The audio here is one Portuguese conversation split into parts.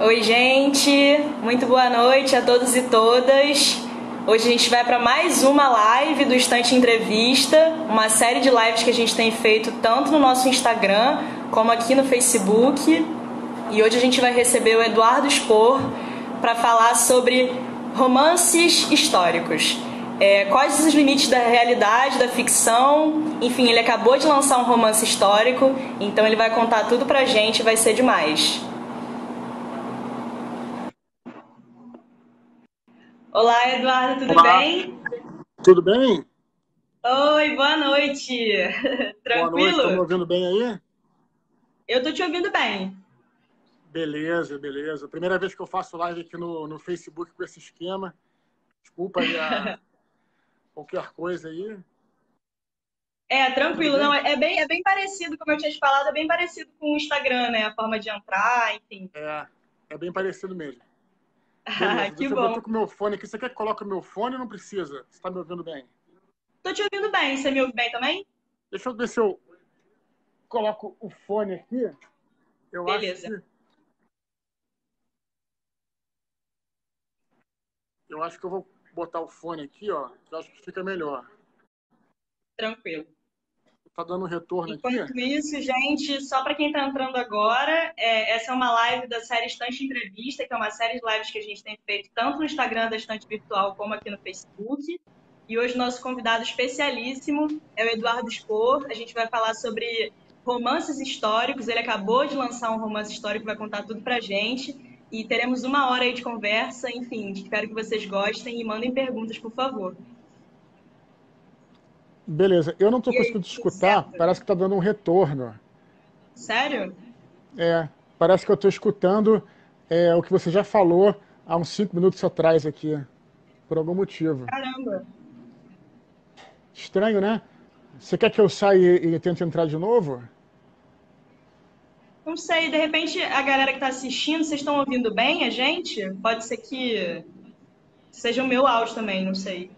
Oi, gente! Muito boa noite a todos e todas. Hoje a gente vai para mais uma live do Estante Entrevista, uma série de lives que a gente tem feito tanto no nosso Instagram como aqui no Facebook. E hoje a gente vai receber o Eduardo Spor para falar sobre romances históricos. Quais os limites da realidade, da ficção? Enfim, ele acabou de lançar um romance histórico, então ele vai contar tudo pra gente, vai ser demais. Olá, Eduardo, tudo Olá, bem? tudo bem? Oi, boa noite. Boa noite, estão me Tranquilo? ouvindo bem aí? Eu tô te ouvindo bem. Beleza, beleza. Primeira vez que eu faço live aqui no Facebook com esse esquema. Desculpa aí qualquer coisa aí. Tudo Tranquilo. Não, bem? é bem parecido, como eu tinha te falado, é bem parecido com o Instagram, né? A forma de entrar, enfim. É bem parecido mesmo. Beleza, Que deixa eu ver, eu bom. tô com o meu fone aqui. Você quer que coloque o meu fone ou não precisa? Você está me ouvindo bem? Tô te ouvindo bem. Você me ouve bem também? Deixa eu ver se eu coloco o fone aqui. Eu acho Beleza, que, eu acho que eu vou botar o fone aqui, ó, que eu acho que fica melhor. tranquilo. Tá dando um retorno aqui? Enquanto isso, gente, só para quem está entrando agora, essa é uma live da série Estante Entrevista, que é uma série de lives que a gente tem feito tanto no Instagram da Estante Virtual como aqui no Facebook. E hoje nosso convidado especialíssimo é o Eduardo Spor. A gente vai falar sobre romances históricos. Ele acabou de lançar um romance histórico, vai contar tudo pra gente. E teremos uma hora aí de conversa. Enfim, espero que vocês gostem e mandem perguntas, por favor. Beleza, eu não estou E aí, conseguindo tudo escutar, certo? parece que está dando um retorno. Sério? É, parece que eu estou escutando o que você já falou há uns 5 minutos atrás aqui, por algum motivo. Caramba! Estranho, né? Você quer que eu saia e tente entrar de novo? Não sei, de repente a galera que está assistindo, vocês estão ouvindo bem a gente? Pode ser que seja o meu áudio também, não sei.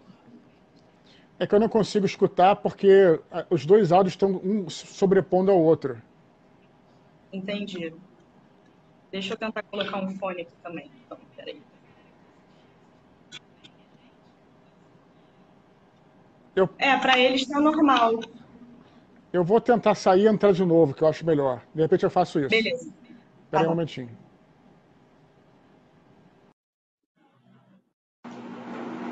É que eu não consigo escutar porque os dois áudios estão um sobrepondo ao outro. Entendi. Deixa eu tentar colocar um fone aqui também. Então, peraí. Eu, Para eles está normal. eu vou tentar sair e entrar de novo, que eu acho melhor. De repente eu faço isso. Beleza, tá Espera aí um bom. momentinho.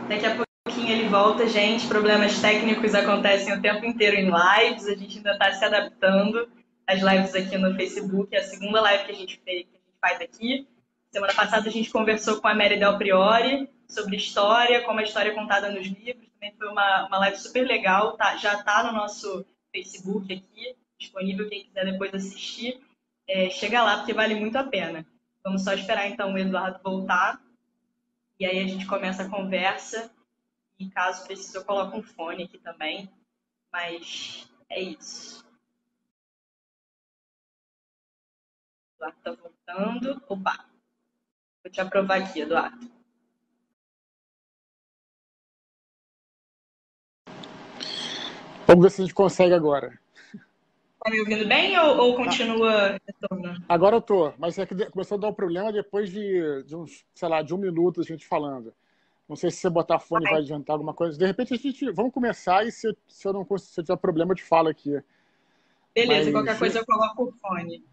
Daqui a pouquinho ele volta, gente. Problemas técnicos acontecem o tempo inteiro em lives. A gente ainda está se adaptando às lives aqui no Facebook. É a segunda live que a gente fez, que a gente faz aqui. Semana passada a gente conversou com a Mary Del Priori sobre história, como a história é contada nos livros. Também foi uma live super legal. Já está no nosso Facebook aqui, disponível. Quem quiser depois assistir, chega lá, porque vale muito a pena. Vamos só esperar então o Eduardo voltar. E aí a gente começa a conversa. E caso precise, eu coloco um fone aqui também. Mas é isso. O Eduardo tá voltando. Opa, vou te aprovar aqui, Eduardo. Vamos ver se a gente consegue agora. Tá me ouvindo bem ou continua retorno? Agora eu tô, mas é que começou a dar um problema depois de uns, sei lá, de 1 minuto a gente falando. Não sei se você botar fone vai adiantar alguma coisa. De repente a gente, vamos começar e se eu não se eu tiver problema eu te falo aqui. Beleza, qualquer Mas coisa eu coloco o fone.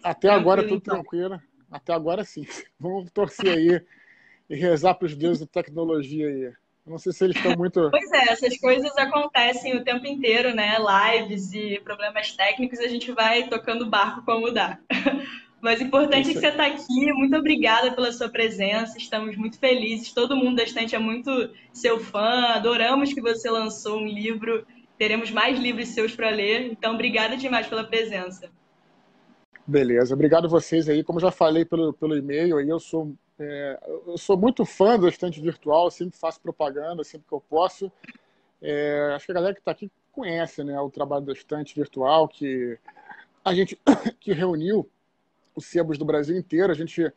até agora Tranquilo, tudo então. tranquilo. Até agora sim. Vamos torcer aí e rezar para os deuses da tecnologia aí. Eu não sei se eles estão muito. Pois é, essas coisas acontecem o tempo inteiro, né? Lives e problemas técnicos, a gente vai tocando o barco como dá. Mas o É importante é que isso você aí. está aqui. Muito obrigada pela sua presença. Estamos muito felizes. Todo mundo da estante é muito seu fã. Adoramos que você lançou um livro. Teremos mais livros seus para ler. Então, obrigada demais pela presença. Beleza, obrigado vocês aí. Como eu já falei pelo e-mail, aí eu sou muito fã da estante virtual, sempre faço propaganda, sempre que eu posso. Acho que a galera que está aqui conhece, né, o trabalho da estante virtual, que a gente que reuniu os sebos do Brasil inteiro, a gente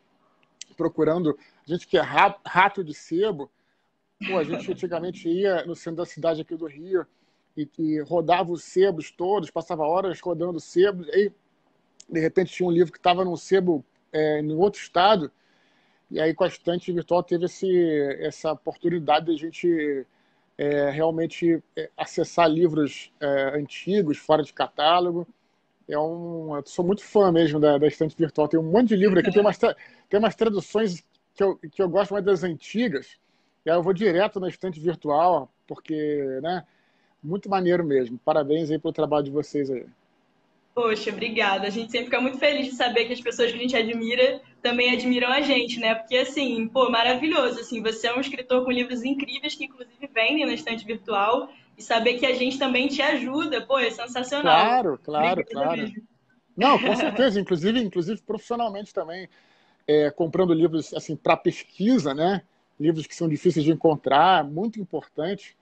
procurando, a gente que é rato de sebo, pô, a gente antigamente ia no centro da cidade aqui do Rio e rodava os sebos todos, passava horas rodando sebos, aí de repente tinha um livro que estava num sebo em outro estado, E aí, com a estante virtual, teve essa oportunidade de a gente realmente acessar livros antigos, fora de catálogo. Eu sou muito fã mesmo da estante virtual. Tem um monte de livro aqui, tem umas traduções que eu gosto mais das antigas, e aí eu vou direto na estante virtual, porque, né, muito maneiro mesmo. Parabéns aí pelo trabalho de vocês aí. Poxa, obrigada. A gente sempre fica muito feliz de saber que as pessoas que a gente admira também admiram a gente, né? Porque, assim, pô, maravilhoso. Assim, você é um escritor com livros incríveis que, inclusive, vendem na estante virtual. E saber que a gente também te ajuda, pô, é sensacional. Claro, claro, Obrigada claro. mesmo. Não, com certeza, inclusive profissionalmente também, comprando livros assim para pesquisa, né? Livros que são difíceis de encontrar, muito importante.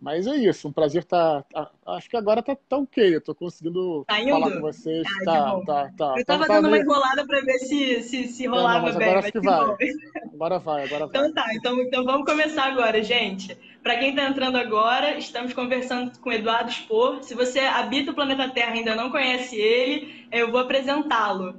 Mas é isso, um prazer estar. Acho que agora tá ok, eu estou conseguindo Tá falar indo? com vocês. Ah, que bom. Eu tava Tava dando uma meio. enrolada para ver se Não, rolava mas agora bem, acho mas que que bom. vai. Agora vai, agora vai. Então tá, então vamos começar agora, gente. Para quem está entrando agora, estamos conversando com Eduardo Spor. Se você habita o planeta Terra e ainda não conhece ele, eu vou apresentá-lo.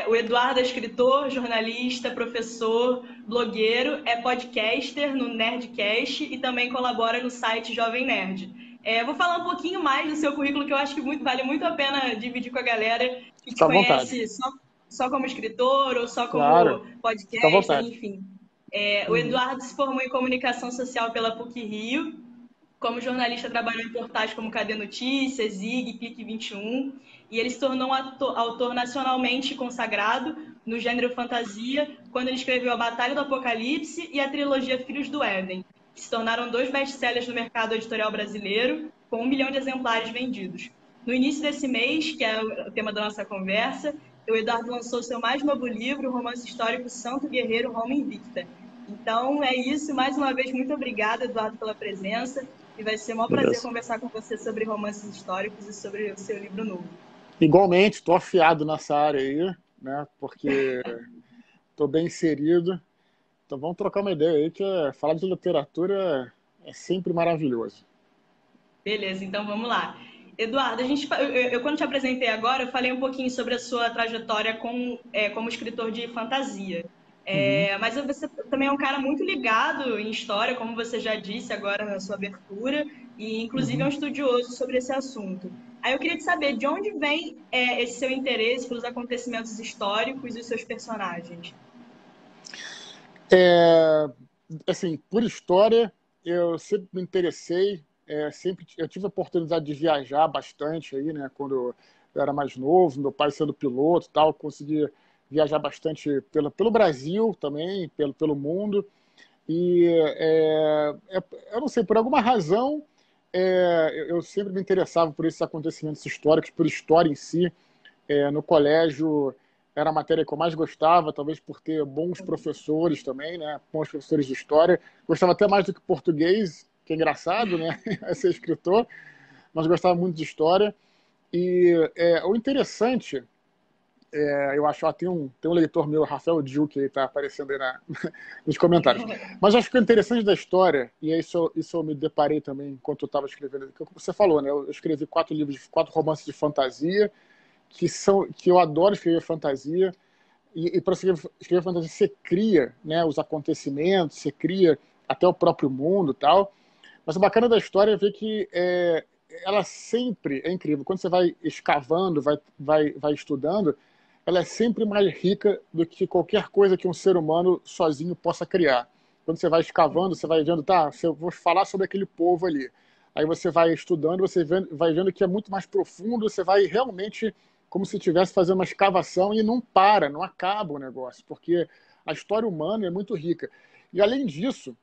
O Eduardo é escritor, jornalista, professor, blogueiro, é podcaster no Nerdcast e também colabora no site Jovem Nerd. Vou falar um pouquinho mais do seu currículo, que eu acho que vale muito a pena dividir com a galera que te Fica à vontade. conhece só como escritor ou só Claro, como fica à podcaster, vontade. enfim. O Uhum. Eduardo se formou em comunicação social pela PUC-Rio. Como jornalista, trabalhou em portais como Cadê Notícias, Zig, Clique 21. E ele se tornou um autor nacionalmente consagrado no gênero fantasia, quando ele escreveu A Batalha do Apocalipse e a trilogia Filhos do Éden, que se tornaram dois best-sellers no mercado editorial brasileiro, com 1 milhão de exemplares vendidos. No início desse mês, que é o tema da nossa conversa, o Eduardo lançou seu mais novo livro, o romance histórico Santo Guerreiro Roma Invicta. Então é isso, mais uma vez, muito obrigada, Eduardo, pela presença. E vai ser um prazer Beleza. conversar com você sobre romances históricos e sobre o seu livro novo. Igualmente, estou afiado nessa área aí, né? Porque estou bem inserido. Então vamos trocar uma ideia aí, que falar de literatura é sempre maravilhoso. Beleza, então vamos lá. Eduardo, quando te apresentei agora, eu falei um pouquinho sobre a sua trajetória como escritor de fantasia. Uhum. Mas você também é um cara muito ligado em história, como você já disse agora na sua abertura, e inclusive é um Uhum. estudioso sobre esse assunto. Aí eu queria te saber de onde vem esse seu interesse pelos acontecimentos históricos e os seus personagens. É, assim, por história, eu sempre me interessei, sempre eu tive a oportunidade de viajar bastante aí, né? Quando eu era mais novo, meu pai sendo piloto, e tal, consegui viajar bastante pelo Brasil também, pelo mundo. E eu não sei, por alguma razão, eu sempre me interessava por esses acontecimentos históricos, por história em si. No colégio era a matéria que eu mais gostava, talvez por ter bons professores também, né? Bons professores de história. Gostava até mais do que português, que é engraçado, né? Ser escritor, mas gostava muito de história. E o interessante, eu acho, tem um leitor meu, Rafael Diu, que está aparecendo aí nos comentários. Mas acho que o interessante da história, e isso eu me deparei também enquanto eu estava escrevendo, que você falou, né? Eu escrevi 4 romances de fantasia, que eu adoro escrever fantasia, e para escrever fantasia você cria, né, os acontecimentos, você cria até o próprio mundo e tal. Mas o bacana da história é ver que ela sempre é incrível. Quando você vai escavando, vai estudando, ela é sempre mais rica do que qualquer coisa que um ser humano sozinho possa criar. Quando você vai escavando, você vai vendo, tá, eu vou falar sobre aquele povo ali. Aí você vai estudando, vai vendo que é muito mais profundo, você vai realmente como se estivesse fazendo uma escavação e não para, não acaba o negócio, porque a história humana é muito rica. E além disso,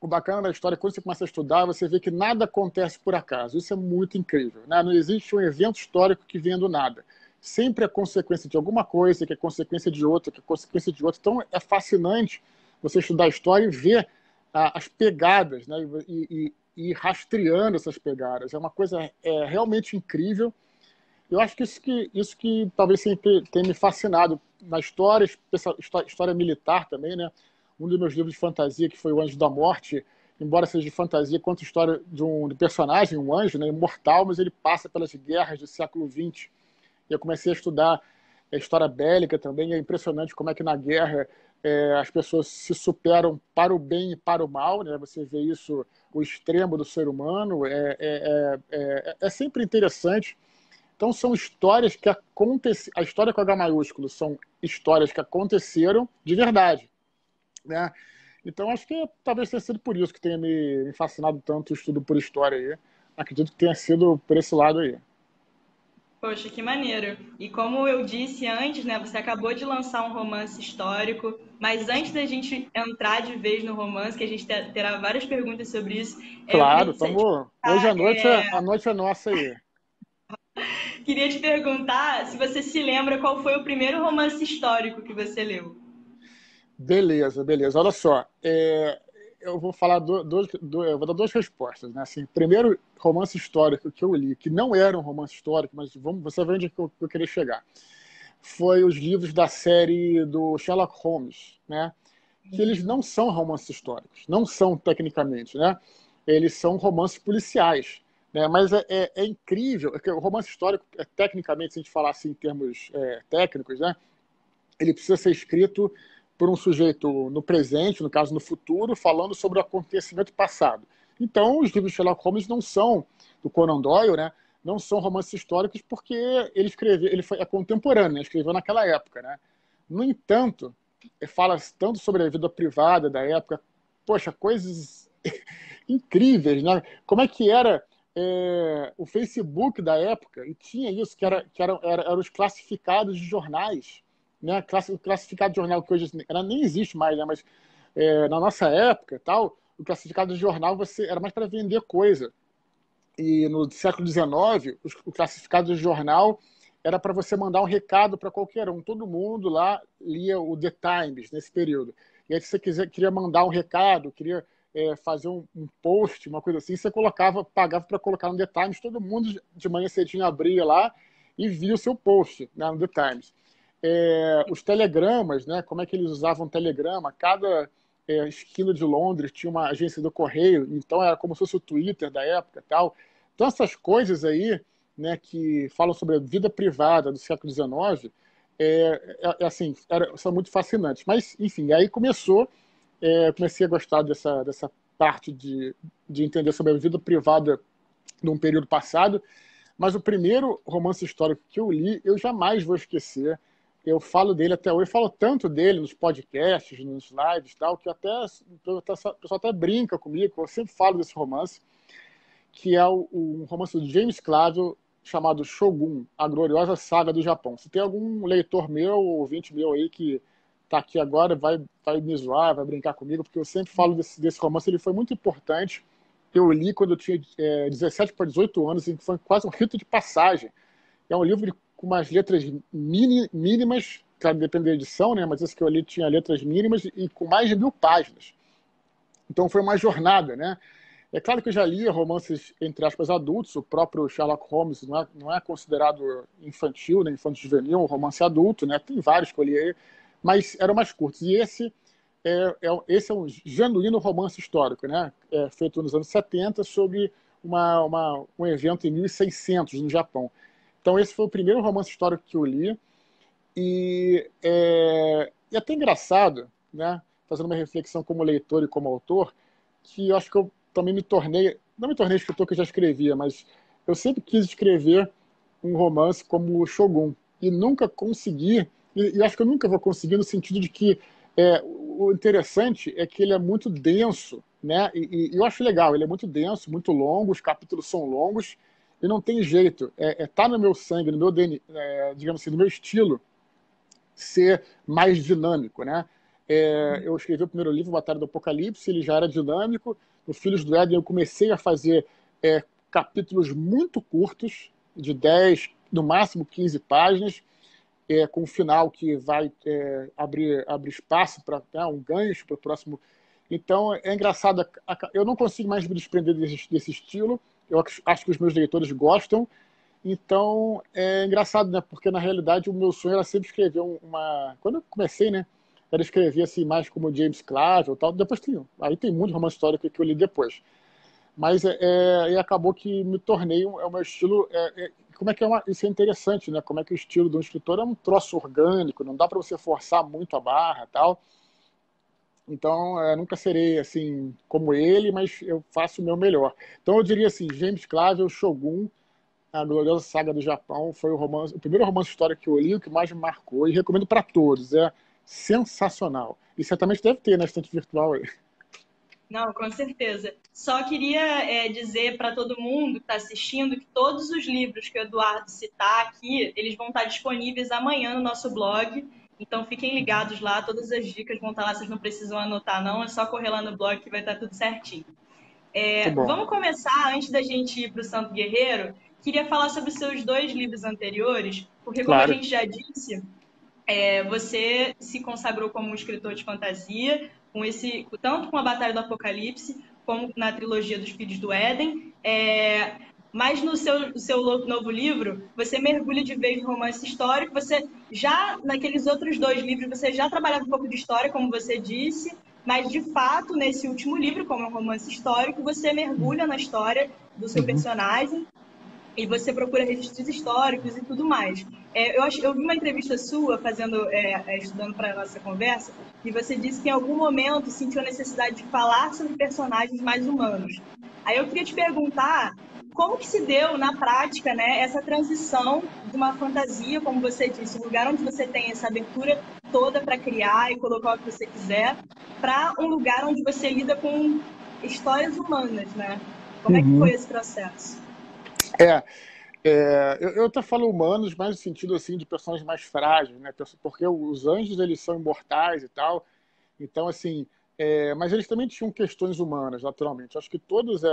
o bacana da história, quando você começa a estudar, você vê que nada acontece por acaso. Isso é muito incrível, né? Não existe um evento histórico que venha do nada. Sempre é consequência de alguma coisa, que é consequência de outra, que é consequência de outra. Então é fascinante você estudar a história e ver as pegadas, né? E ir rastreando essas pegadas. É uma coisa realmente incrível. Eu acho que isso que talvez sempre tenha me fascinado na história, história militar também, né? Um dos meus livros de fantasia, que foi O Anjo da Morte, embora seja de fantasia, conta a história de personagem, um anjo, né, imortal, mas ele passa pelas guerras do século XX. E eu comecei a estudar a história bélica também, e é impressionante como é que na guerra as pessoas se superam para o bem e para o mal, né? Você vê isso, o extremo do ser humano, é sempre interessante. Então, são histórias que aconteceram, a história com H maiúsculo são histórias que aconteceram de verdade, né? Então, acho que talvez tenha sido por isso que tenha me fascinado tanto o estudo por história aí. Acredito que tenha sido por esse lado aí. Poxa, que maneiro. E como eu disse antes, né, você acabou de lançar um romance histórico, mas antes da gente entrar de vez no romance, que a gente terá várias perguntas sobre isso, eu queria Claro, tamo... hoje a noite é nossa aí. queria te perguntar se você se lembra qual foi o primeiro romance histórico que você leu. Beleza, beleza. Olha só, eu vou falar eu vou dar duas respostas, né? Assim, primeiro romance histórico que eu li, que não era um romance histórico, mas você vai onde eu queria chegar, foi os livros da série do Sherlock Holmes, né? Que eles não são romances históricos, não são tecnicamente, né? Eles são romances policiais, né? Mas é incrível, porque o romance histórico, tecnicamente, se a gente falar assim em termos técnicos, né? Ele precisa ser escrito por um sujeito no presente, no caso no futuro, falando sobre o acontecimento passado. Então, os livros de Sherlock Holmes não são, do Conan Doyle, né? Não são romances históricos porque é contemporâneo, né? Escreveu naquela época, né? No entanto, fala tanto sobre a vida privada da época, poxa, coisas incríveis, né? Como é que era o Facebook da época, e tinha isso, eram os classificados de jornais, né? O classificado de jornal que hoje nem existe mais, né? Mas na nossa época, tal, o classificado de jornal era mais para vender coisa. E no século XIX, o classificado de jornal era para você mandar um recado para qualquer um. Todo mundo lá lia o The Times nesse período. E aí, se você queria mandar um recado, queria fazer um post, uma coisa assim, você pagava para colocar no The Times. Todo mundo de manhã cedinho abria lá e via o seu post, né, no The Times. Os telegramas, né, como é que eles usavam telegrama? Cada esquina de Londres tinha uma agência do correio, então era como se fosse o Twitter da época, tal. Então essas coisas aí, né, que falam sobre a vida privada do século XIX, assim, são muito fascinantes. Mas, enfim, aí comecei a gostar dessa parte de entender sobre a vida privada de um período passado. Mas o primeiro romance histórico que eu li, eu jamais vou esquecer. Eu falo dele até hoje, eu falo tanto dele nos podcasts, nos lives e tal, que o pessoal até brinca comigo, eu sempre falo desse romance, que é um romance do James Clavell chamado Shogun, A Gloriosa Saga do Japão. Se tem algum leitor meu, ouvinte meu aí que está aqui agora, vai me zoar, vai brincar comigo, porque eu sempre falo desse romance, ele foi muito importante. Eu li quando eu tinha 17 para 18 anos, e foi quase um rito de passagem. É um livro com umas letras mínimas, claro, depende da edição, né? Mas esse que eu li tinha letras mínimas e com mais de 1000 páginas. Então foi uma jornada, né? É claro que eu já lia romances, entre aspas, adultos. O próprio Sherlock Holmes não é considerado infantil, né? Infanto-juvenil, um romance adulto, né? Tem vários que eu li aí, mas eram mais curtos. E esse é um genuíno romance histórico, né? Feito nos anos 70 sobre um evento em 1600 no Japão. Então esse foi o primeiro romance histórico que eu li. E até engraçado, né? Fazendo uma reflexão como leitor e como autor, que eu acho que eu também não me tornei escritor que eu já escrevia, mas eu sempre quis escrever um romance como o Shogun e nunca consegui, e acho que eu nunca vou conseguir no sentido de que o interessante é que ele é muito denso, né? E eu acho legal, ele é muito denso, muito longo, os capítulos são longos e não tem jeito, tá no meu sangue, no meu DNA, digamos assim, no meu estilo ser mais dinâmico, né? Eu escrevi o primeiro livro, Batalha do Apocalipse, ele já era dinâmico. No Filhos do Éden eu comecei a fazer capítulos muito curtos, de 10, no máximo 15 páginas, com um final que vai abrir espaço para um gancho para o próximo. Então é engraçado, eu não consigo mais me desprender desse estilo, eu acho que os meus leitores gostam. Então, é engraçado, né? Porque, na realidade, o meu sonho era sempre escrever uma... Quando eu comecei, né? Era escrever, assim, mais como James Clavell e tal. Depois Aí tem muito romance histórico que eu li depois. Mas e acabou que me tornei... o meu estilo... como é que isso é interessante, né? Como é que o estilo de um escritor é um troço orgânico. Não dá para você forçar muito a barra e tal. Então, nunca serei assim como ele, mas eu faço o meu melhor. Então, eu diria assim, James Clavell, Shogun, A Gloriosa Saga do Japão, foi o primeiro romance histórico que eu li, o que mais me marcou, e recomendo para todos. É sensacional. E certamente deve ter na estante virtual aí. Não, com certeza. Só queria dizer para todo mundo que está assistindo que todos os livros que o Eduardo citar aqui, eles vão estar disponíveis amanhã no nosso blog. Então fiquem ligados lá, todas as dicas vão estar lá, vocês não precisam anotar não, é só correr lá no blog que vai estar tudo certinho. Muito bom. Vamos começar, antes da gente ir para o Santo Guerreiro, queria falar sobre os seus dois livros anteriores, porque como a Claro. gente já disse, você se consagrou como um escritor de fantasia, tanto com a Batalha do Apocalipse, como na trilogia dos Filhos do Éden. Mas no seu novo livro, você mergulha de vez no romance histórico. Você já, naqueles outros dois livros, você já trabalhava um pouco de história, como você disse, mas de fato, nesse último livro, como é um romance histórico, você mergulha na história do seu Uhum. personagem e você procura registros históricos e tudo mais. Eu vi uma entrevista sua estudando para a nossa conversa, e você disse que em algum momento sentiu a necessidade de falar sobre personagens mais humanos. Aí eu queria te perguntar como que se deu na prática, né, essa transição de uma fantasia, como você disse, um lugar onde você tem essa abertura toda para criar e colocar o que você quiser, para um lugar onde você lida com histórias humanas, né? Como é que foi Uhum. esse processo? É, eu até falo humanos, mas no sentido assim de personagens mais frágeis, né? Porque os anjos eles são imortais e tal. Então assim, mas eles também tinham questões humanas, naturalmente. Acho que todas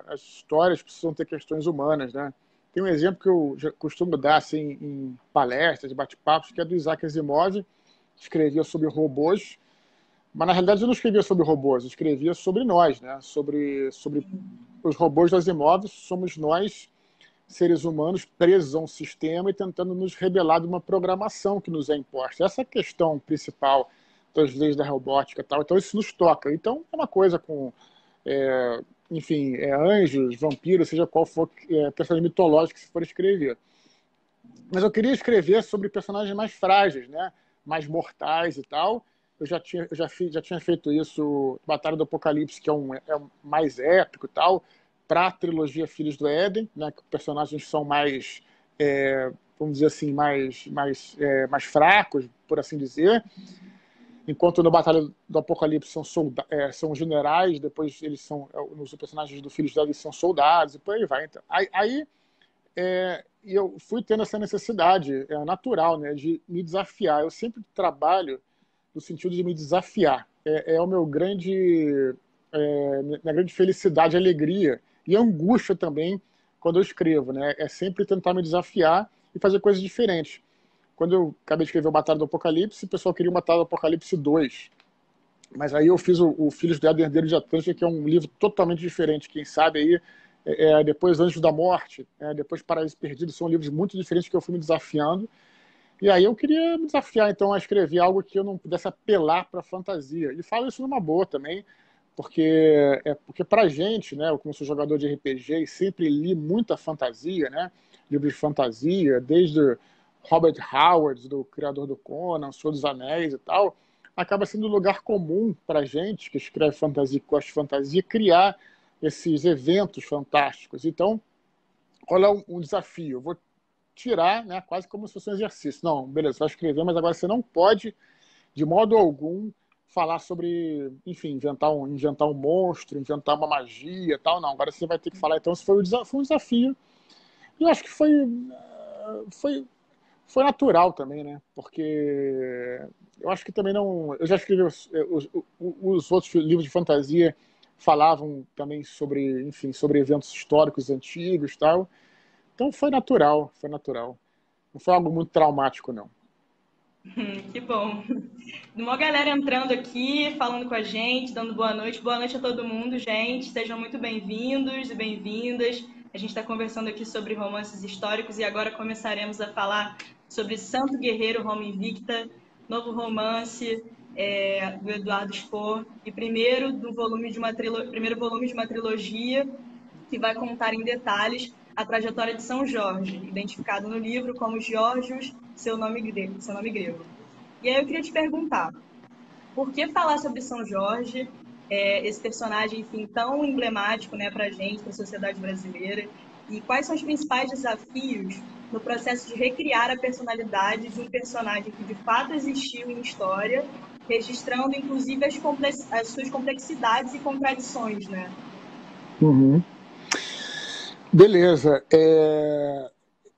as histórias precisam ter questões humanas, né? Tem um exemplo que eu já costumo dar assim em palestras, bate-papos, que é do Isaac Asimov, que escrevia sobre robôs. Mas na realidade eu não escrevia sobre robôs, eu escrevia sobre nós, né? Sobre os robôs das imóveis, somos nós, seres humanos, presos a um sistema e tentando nos rebelar de uma programação que nos é imposta. Essa é a questão principal das leis da robótica e tal. Então isso nos toca. Então é uma coisa com, é, enfim, anjos, vampiros, seja qual for personagem mitológico que se for escrever. Mas eu queria escrever sobre personagens mais frágeis, né? Mais mortais e tal. Já tinha feito isso, Batalha do Apocalipse, que é um mais épico e tal, para a trilogia Filhos do Éden, né? Que os personagens são mais, vamos dizer assim, mais fracos, por assim dizer. Enquanto na Batalha do Apocalipse são generais, depois eles são, os personagens do Filhos do Éden são soldados, e por aí vai. Então, e eu fui tendo essa necessidade natural, né, de me desafiar. Eu sempre trabalho no sentido de me desafiar. É o meu minha grande felicidade, alegria e angústia também quando eu escrevo, né? É sempre tentar me desafiar e fazer coisas diferentes. Quando eu acabei de escrever o Batalha do Apocalipse, o pessoal queria o Batalha do Apocalipse 2. Mas aí eu fiz o Filhos do Éden, Herdeiro de Atlântida, que é um livro totalmente diferente. Quem sabe aí, depois Anjos da Morte, depois Paraíso Perdido, são livros muito diferentes que eu fui me desafiando. E aí eu queria me desafiar, então, a escrever algo que eu não pudesse apelar para a fantasia. E falo isso numa boa também, porque pra gente, né, eu como sou jogador de RPG e sempre li muita fantasia, né, livros de fantasia, desde Robert Howard, do criador do Conan, Senhor dos Anéis e tal, acaba sendo um lugar comum pra gente que escreve fantasia, que gosta de fantasia, criar esses eventos fantásticos. Então, qual é um desafio? Eu vou tirar, né, quase como se fosse um exercício. Não, beleza, você vai escrever, mas agora você não pode, de modo algum, falar sobre, enfim, inventar um monstro, inventar uma magia e tal. Não, agora você vai ter que falar. Então, isso foi um desafio. E eu acho que foi, foi natural também, né? Porque eu acho que também não. Eu já escrevi os outros livros de fantasia falavam também sobre, enfim, sobre eventos históricos antigos e tal. Então foi natural, foi natural. Não foi algo muito traumático, não. Que bom. Uma galera entrando aqui, falando com a gente, dando boa noite. Boa noite a todo mundo, gente. Sejam muito bem-vindos e bem-vindas. A gente está conversando aqui sobre romances históricos e agora começaremos a falar sobre Santo Guerreiro, Roma Invicta, novo romance do Eduardo Spohr e primeiro volume de uma trilogia que vai contar em detalhes a trajetória de São Jorge, identificado no livro como Georgios, seu nome grego. E aí eu queria te perguntar, por que falar sobre São Jorge, esse personagem, enfim, tão emblemático, né, para a gente, para a sociedade brasileira, e quais são os principais desafios no processo de recriar a personalidade de um personagem que de fato existiu em história, registrando inclusive as suas complexidades e contradições, né? Uhum. Beleza.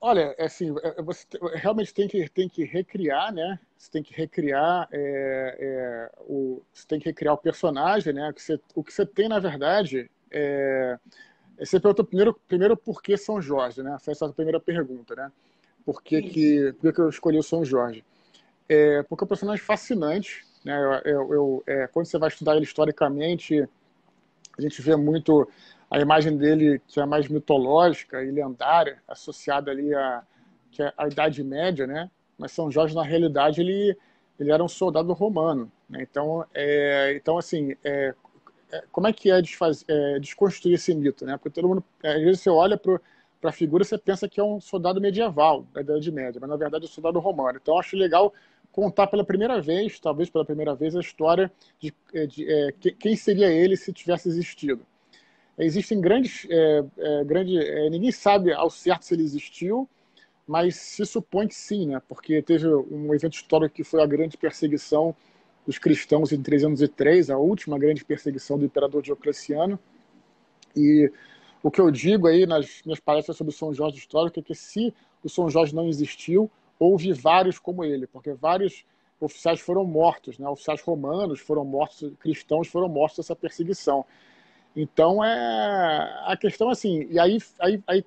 Olha, assim, você realmente tem que recriar, né? Você tem que recriar você tem que recriar o personagem, né? O que você tem, na verdade, você perguntou primeiro por que São Jorge, né? Foi essa a primeira pergunta, né? Por que eu escolhi o São Jorge? Porque é um personagem fascinante, né? Quando você vai estudar ele historicamente, a gente vê muito a imagem dele, que é mais mitológica e lendária, associada ali à Idade Média, né? Mas São Jorge, na realidade, ele era um soldado romano, né? Então assim, como é que desconstruir esse mito, né? Porque todo mundo, às vezes você olha para a figura e você pensa que é um soldado medieval da Idade Média, mas na verdade é um soldado romano. Então eu acho legal contar pela primeira vez, talvez pela primeira vez, a história de quem seria ele se tivesse existido. Existem ninguém sabe ao certo se ele existiu, mas se supõe que sim, né? Porque teve um evento histórico que foi a grande perseguição dos cristãos em 303, a última grande perseguição do imperador Diocleciano. E o que eu digo aí nas minhas palestras sobre o São Jorge histórico é que se o São Jorge não existiu, houve vários como ele, porque vários oficiais foram mortos, né? Oficiais romanos foram mortos, cristãos foram mortos nessa perseguição. Então a questão assim, e aí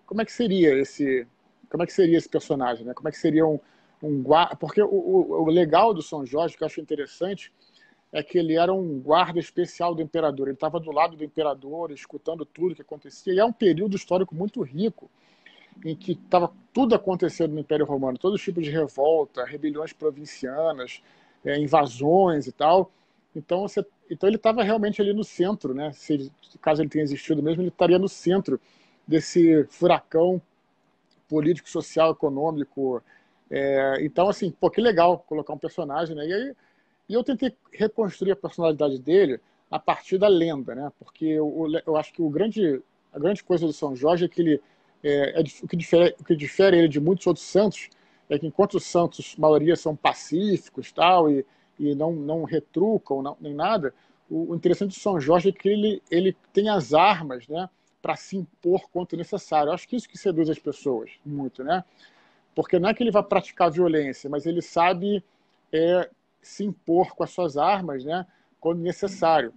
como é que seria esse personagem, né? Como é que seria um guarda? Porque o legal do São Jorge, que eu acho interessante, é que ele era um guarda especial do imperador. Ele estava do lado do imperador, escutando tudo que acontecia. E é um período histórico muito rico, em que estava tudo acontecendo no Império Romano, todos os tipos de revolta, rebeliões provincianas, invasões e tal. Então ele estava realmente ali no centro, né? Caso ele tenha existido mesmo, ele estaria no centro desse furacão político, social, econômico. Então, assim, pô, que legal colocar um personagem, né? E eu tentei reconstruir a personalidade dele a partir da lenda, né? Porque eu acho que a grande coisa do São Jorge é que o que difere ele de muitos outros santos é que enquanto os santos, a maioria são pacíficos e não retrucam nem nada, o interessante do São Jorge é que ele tem as armas, né, para se impor quanto necessário. Eu acho que isso que seduz as pessoas muito, né? Porque não é que ele vai praticar violência, mas ele sabe se impor com as suas armas, né, quando necessário.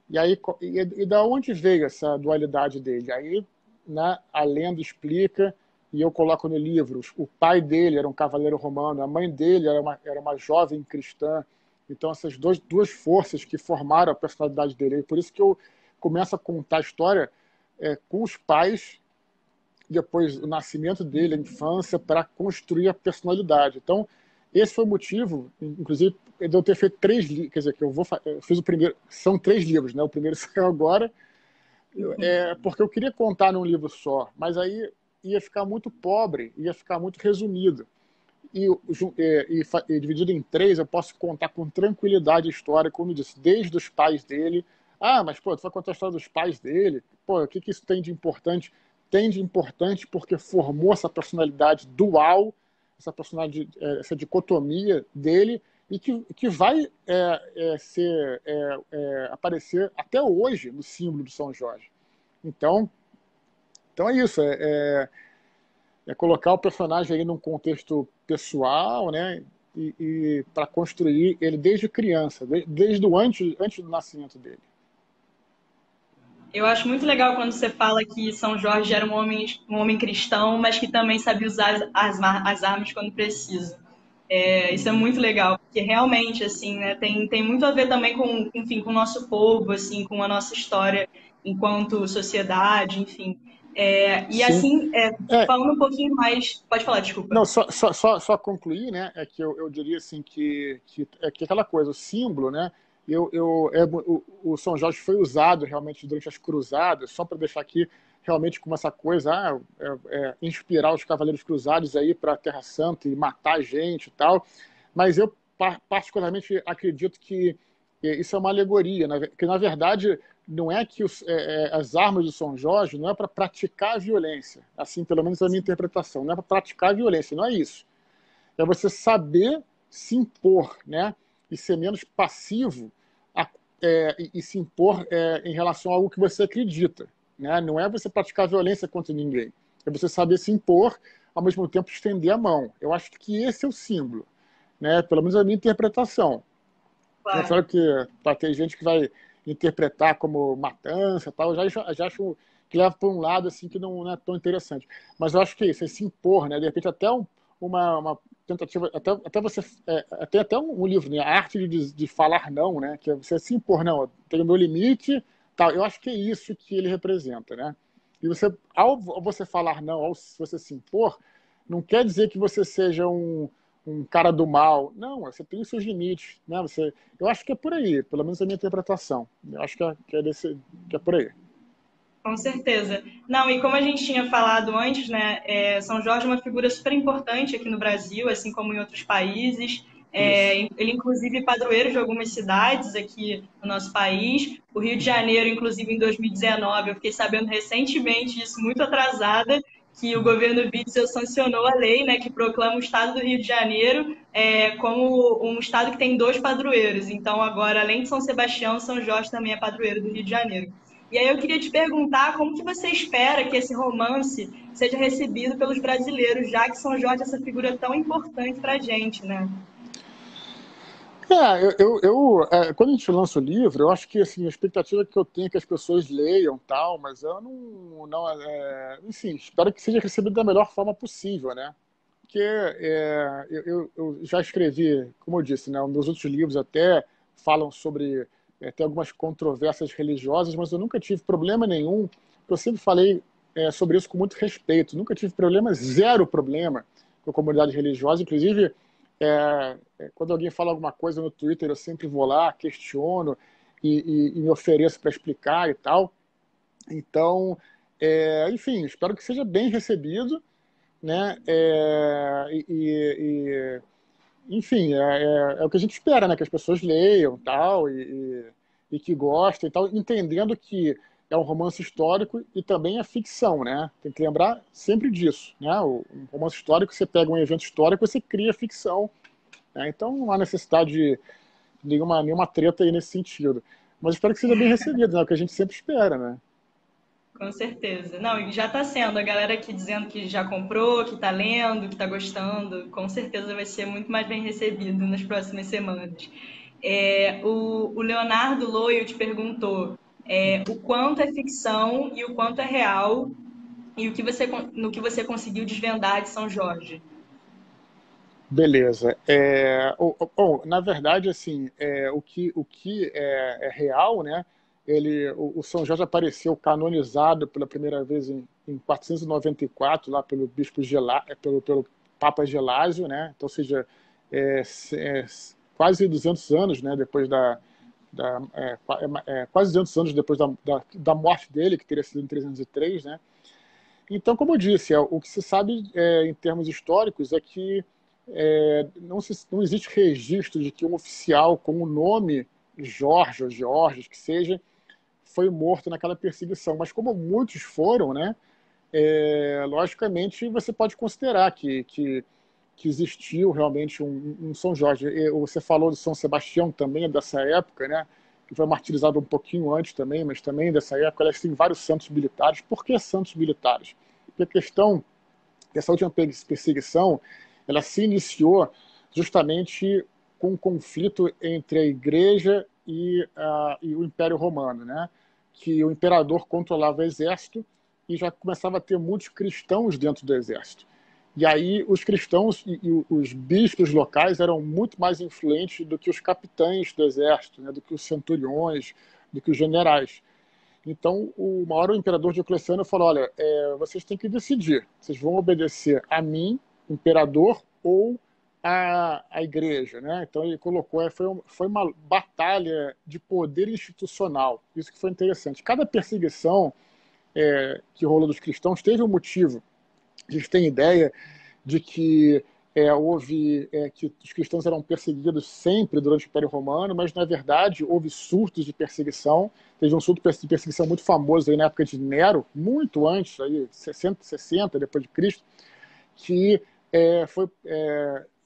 E da onde veio essa dualidade dele? Aí, né, a lenda explica, e eu coloco no livro, o pai dele era um cavaleiro romano, a mãe dele era uma jovem cristã. Então, essas duas forças que formaram a personalidade dele. E por isso que eu começo a contar a história com os pais, depois o nascimento dele, a infância, para construir a personalidade. Então, esse foi o motivo, inclusive, de eu ter feito 3 livros, quer dizer, eu fiz o primeiro, são 3 livros, né? O primeiro saiu agora, porque eu queria contar num livro só, mas aí ia ficar muito pobre, ia ficar muito resumido. E dividido em 3, eu posso contar com tranquilidade a história, como eu disse, desde os pais dele. Ah, mas pô, tu vai contar a história dos pais dele? Pô, o que isso tem de importante? Tem de importante porque formou essa personalidade dual, essa personalidade, essa dicotomia dele, e que vai aparecer até hoje no símbolo do São Jorge. Então é isso. Colocar o personagem aí num contexto pessoal, né? E para construir ele desde criança, desde antes do nascimento dele. Eu acho muito legal quando você fala que São Jorge era um homem cristão, mas que também sabia usar as armas quando precisa. Isso é muito legal, porque realmente, assim, né, tem muito a ver também com, enfim, com o nosso povo, assim, com a nossa história enquanto sociedade, enfim. E Sim. assim, falando um pouquinho mais... Pode falar, desculpa. Não, só concluir, né? É que eu diria assim que aquela coisa, o símbolo, né? O São Jorge foi usado realmente durante as cruzadas, só para deixar aqui realmente como essa coisa, inspirar os cavaleiros cruzados aí para a Terra Santa e matar gente e tal. Mas eu particularmente acredito que isso é uma alegoria, que na verdade não é que as armas de São Jorge não é para praticar a violência, assim pelo menos é a minha interpretação, não é para praticar a violência, não é isso. É você saber se impor, né? E ser menos passivo e se impor em relação a algo que você acredita, né? Não é você praticar violência contra ninguém, é você saber se impor, ao mesmo tempo estender a mão. Eu acho que esse é o símbolo, né? Pelo menos a minha interpretação. É Claro. claro que vai ter gente que vai interpretar como matança, tal. Já acho que leva para um lado assim que não é tão interessante. Mas eu acho que isso, é se impor, né? De repente até uma tentativa, até você tem até um livro, né? A arte de falar não, né? Que é você se impor, não. Tem o meu limite, tal. Eu acho que é isso que ele representa, né? E você, ao você falar não, ao você se impor, não quer dizer que você seja um cara do mal. Não, você tem os seus limites, né? Eu acho que é por aí, pelo menos a minha interpretação. Eu acho que é por aí. Com certeza. Não, e como a gente tinha falado antes, né, São Jorge é uma figura super importante aqui no Brasil, assim como em outros países. Isso. Ele, inclusive, é padroeiro de algumas cidades aqui no nosso país. O Rio de Janeiro, inclusive, em 2019, eu fiquei sabendo recentemente disso, muito atrasada, que o governo Witzel sancionou a lei, né, que proclama o estado do Rio de Janeiro como um estado que tem 2 padroeiros. Então, agora, além de São Sebastião, São Jorge também é padroeiro do Rio de Janeiro. E aí eu queria te perguntar como que você espera que esse romance seja recebido pelos brasileiros, já que São Jorge é essa figura tão importante para a gente, né? Quando a gente lança o livro, eu acho que assim, a expectativa que eu tenho é que as pessoas leiam tal, mas eu enfim, espero que seja recebido da melhor forma possível, né? Porque eu já escrevi, como eu disse, né, meus outros livros até falam sobre tem algumas controvérsias religiosas, mas eu nunca tive problema nenhum. Eu sempre falei sobre isso com muito respeito. Nunca tive problema, zero problema com a comunidade religiosa. Inclusive, quando alguém fala alguma coisa no Twitter, eu sempre vou lá, questiono e me ofereço para explicar e tal. Então, enfim, espero que seja bem recebido, né? Enfim, é o que a gente espera, né? Que as pessoas leiam tal, e que gostem tal, entendendo que é um romance histórico e também é ficção, né? Tem que lembrar sempre disso, né? Um romance histórico, você pega um evento histórico, você cria ficção, né? Então não há necessidade de nenhuma treta aí nesse sentido. Mas espero que seja bem recebido, né? O que a gente sempre espera, né? Com certeza. Não, e já está sendo. A galera aqui dizendo que já comprou, que está lendo, que está gostando, com certeza vai ser muito mais bem recebido nas próximas semanas. O Leonardo Loio te perguntou o quanto é ficção e o quanto é real e no que você conseguiu desvendar de São Jorge. Beleza. Bom, na verdade, assim, o que é real, né? O São Jorge apareceu canonizado pela primeira vez em 494, lá pelo bispo pelo Papa Gelásio, né? Então, ou seja, quase 200 anos, né? Depois quase 200 anos depois da morte dele, que teria sido em 303, né? Então, como eu disse, o que se sabe em termos históricos é que não existe registro de que um oficial com o nome Jorge ou Georges, que seja, foi morto naquela perseguição. Mas como muitos foram, né, logicamente você pode considerar que existiu realmente um São Jorge. Você falou de São Sebastião também, dessa época, né, que foi martirizado um pouquinho antes também, mas também dessa época. Elas têm vários santos militares. Por que santos militares? Porque a questão dessa última perseguição, ela se iniciou justamente com um conflito entre a Igreja e o Império Romano, né? Que o imperador controlava o exército e já começava a ter muitos cristãos dentro do exército. E aí os cristãos e os bispos locais eram muito mais influentes do que os capitães do exército, né? Do que os centuriões, do que os generais. Então, o maior imperador Diocleciano falou: olha, vocês têm que decidir. Vocês vão obedecer a mim, imperador, ou a igreja, né? Então, ele colocou, foi uma batalha de poder institucional. Isso que foi interessante. Cada perseguição que rolou dos cristãos teve um motivo. A gente tem ideia de que houve que os cristãos eram perseguidos sempre durante o Império Romano, mas, na verdade, houve surtos de perseguição. Teve um surto de perseguição muito famoso aí na época de Nero, muito antes, aí, 60 depois de Cristo, que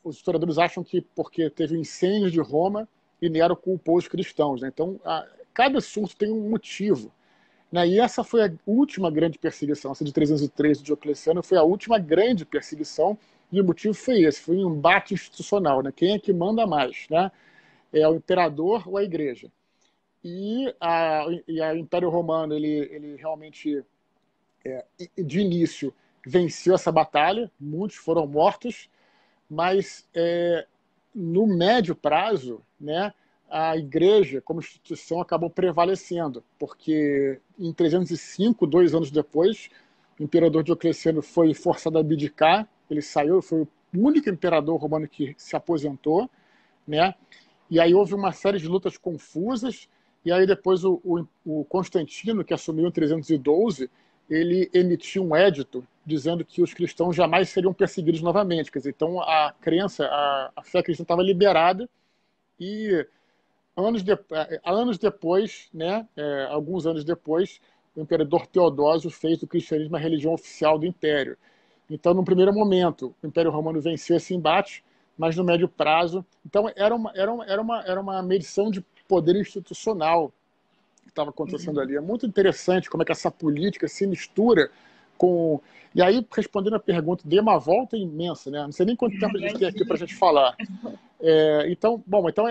os historiadores acham que porque teve o incêndio de Roma e Nero culpou os cristãos, né? Então, cada surto tem um motivo, né? E essa foi a última grande perseguição, essa de 303 de Diocleciano foi a última grande perseguição, e o motivo foi esse, foi um embate institucional, né? Quem é que manda mais, né? É o imperador ou a igreja? E o Império Romano, ele realmente, de início, venceu essa batalha, muitos foram mortos, mas no médio prazo, né, a igreja, como instituição, acabou prevalecendo, porque em 305, 2 anos depois, o imperador Diocleciano foi forçado a abdicar, ele saiu, foi o único imperador romano que se aposentou, né? E aí houve uma série de lutas confusas, e aí depois o Constantino, que assumiu em 312, ele emitiu um édito dizendo que os cristãos jamais seriam perseguidos novamente. Quer dizer, então a crença, a fé cristã estava liberada, e anos depois, né, alguns anos depois, o imperador Teodósio fez do cristianismo a religião oficial do império. Então, no primeiro momento, o Império Romano venceu esse embate, mas no médio prazo... Então, era uma medição de poder institucional que estava acontecendo ali. É muito interessante como é que essa política se mistura com... E aí, respondendo a pergunta, dei uma volta imensa, né? Não sei nem quanto tempo a gente tem aqui para a gente falar. Então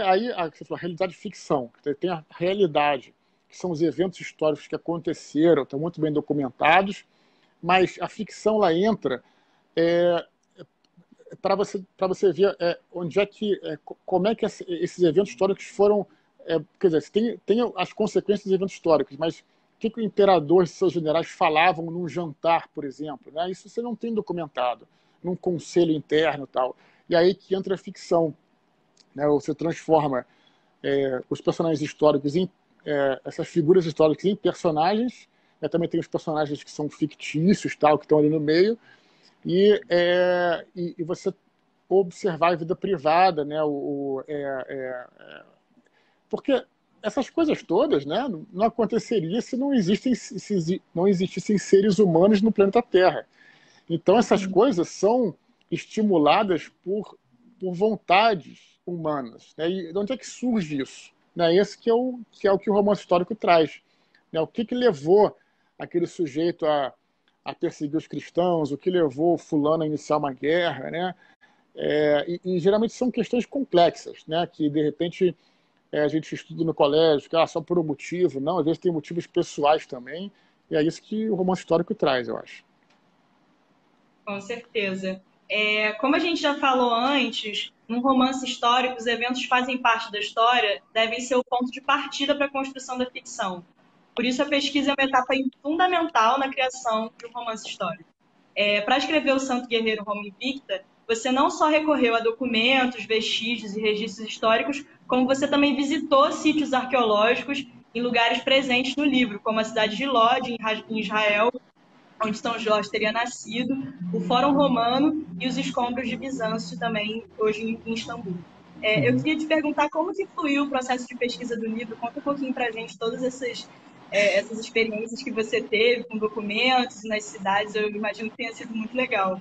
aí você falou, a realidade e ficção. Tem a realidade, que são os eventos históricos que aconteceram, estão muito bem documentados, mas a ficção lá entra para você ver onde é que, como é que esses eventos históricos foram, quer dizer, tem as consequências dos eventos históricos, mas o que o imperador e seus generais falavam num jantar, por exemplo, né? Isso você não tem documentado, num conselho interno e tal. E aí que entra a ficção, né? Você transforma os personagens históricos essas figuras históricas em personagens, né? Também tem os personagens que são fictícios, tal, que estão ali no meio, e você observar a vida privada, né? Porque essas coisas todas, né, não aconteceria se não existissem seres humanos no planeta Terra. Então essas coisas são estimuladas por vontades humanas, né? E de onde é que surge isso? Né? Esse que é o que o romance histórico traz. Né? O que levou aquele sujeito a perseguir os cristãos, o que levou o fulano a iniciar uma guerra, né? E geralmente são questões complexas, né? Que de repente a gente estuda no colégio, que só por um motivo. Não, às vezes tem motivos pessoais também, e é isso que o romance histórico traz, eu acho. Com certeza. Como a gente já falou antes, num romance histórico, os eventos fazem parte da história, devem ser o ponto de partida para a construção da ficção. Por isso, a pesquisa é uma etapa fundamental na criação de um romance histórico. Para escrever o Santo Guerreiro Roma Invicta, você não só recorreu a documentos, vestígios e registros históricos, como você também visitou sítios arqueológicos em lugares presentes no livro, como a cidade de Lod, em Israel, onde São Jorge teria nascido, o Fórum Romano e os escombros de Bizâncio também, hoje em Istambul. Eu queria te perguntar como que fluiu o processo de pesquisa do livro. Conta um pouquinho para a gente todas essas experiências que você teve com documentos nas cidades. Eu imagino que tenha sido muito legal.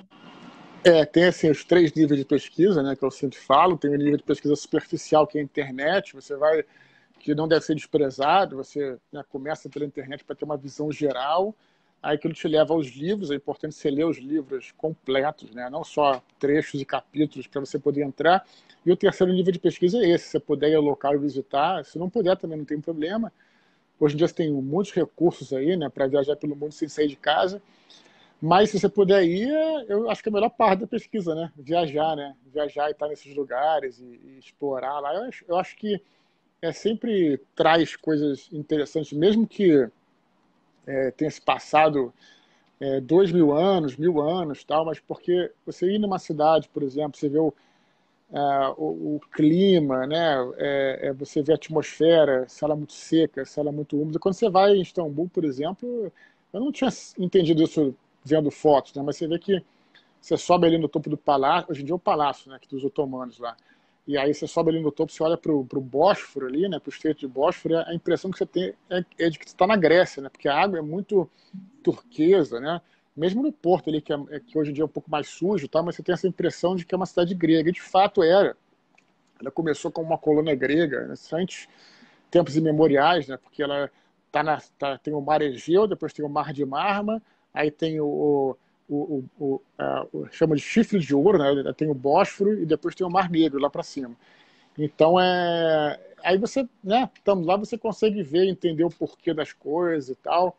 Tem assim, os 3 níveis de pesquisa, né, que eu sempre falo. Tem o nível de pesquisa superficial, que é a internet, que não deve ser desprezado, você, né, começa pela internet para ter uma visão geral, aí aquilo te leva aos livros. É importante você ler os livros completos, né, não só trechos e capítulos, para você poder entrar. E o terceiro nível de pesquisa é esse: se você puder ir ao local e visitar. Se não puder, também não tem problema. Hoje em dia você tem muitos recursos aí, né, para viajar pelo mundo sem sair de casa. Mas se você puder ir, eu acho que é a melhor parte da pesquisa, né? Viajar, né? Viajar e estar nesses lugares e explorar lá. Eu acho que sempre traz coisas interessantes, mesmo que tenha se passado 2.000 anos, 1.000 anos, tal, mas porque você ir numa cidade, por exemplo, você vê o clima, né? Você vê a atmosfera, se ela é muito seca, se ela é muito úmida. Quando você vai em Istambul, por exemplo, eu não tinha entendido isso vendo fotos, né? Mas você vê que você sobe ali no topo do palácio, hoje em dia é o palácio, né, que dos otomanos lá. E aí você sobe ali no topo, você olha para o Bósforo ali, né, para o Estreito de Bósforo, a impressão que você tem é de que você está na Grécia, né, porque a água é muito turquesa, né, mesmo no porto ali, que hoje em dia é um pouco mais sujo, tá, mas você tem essa impressão de que é uma cidade grega, e de fato era. Ela começou como uma colônia grega, né, antes tempos imemoriais, né, porque ela tem o Mar Egeu, depois tem o Mar de Marma, aí tem chama de Chifre de Ouro, né, tem o Bósforo e depois tem o Mar Negro lá para cima. Então, aí você, né, estando lá, você consegue ver, entender o porquê das coisas e tal.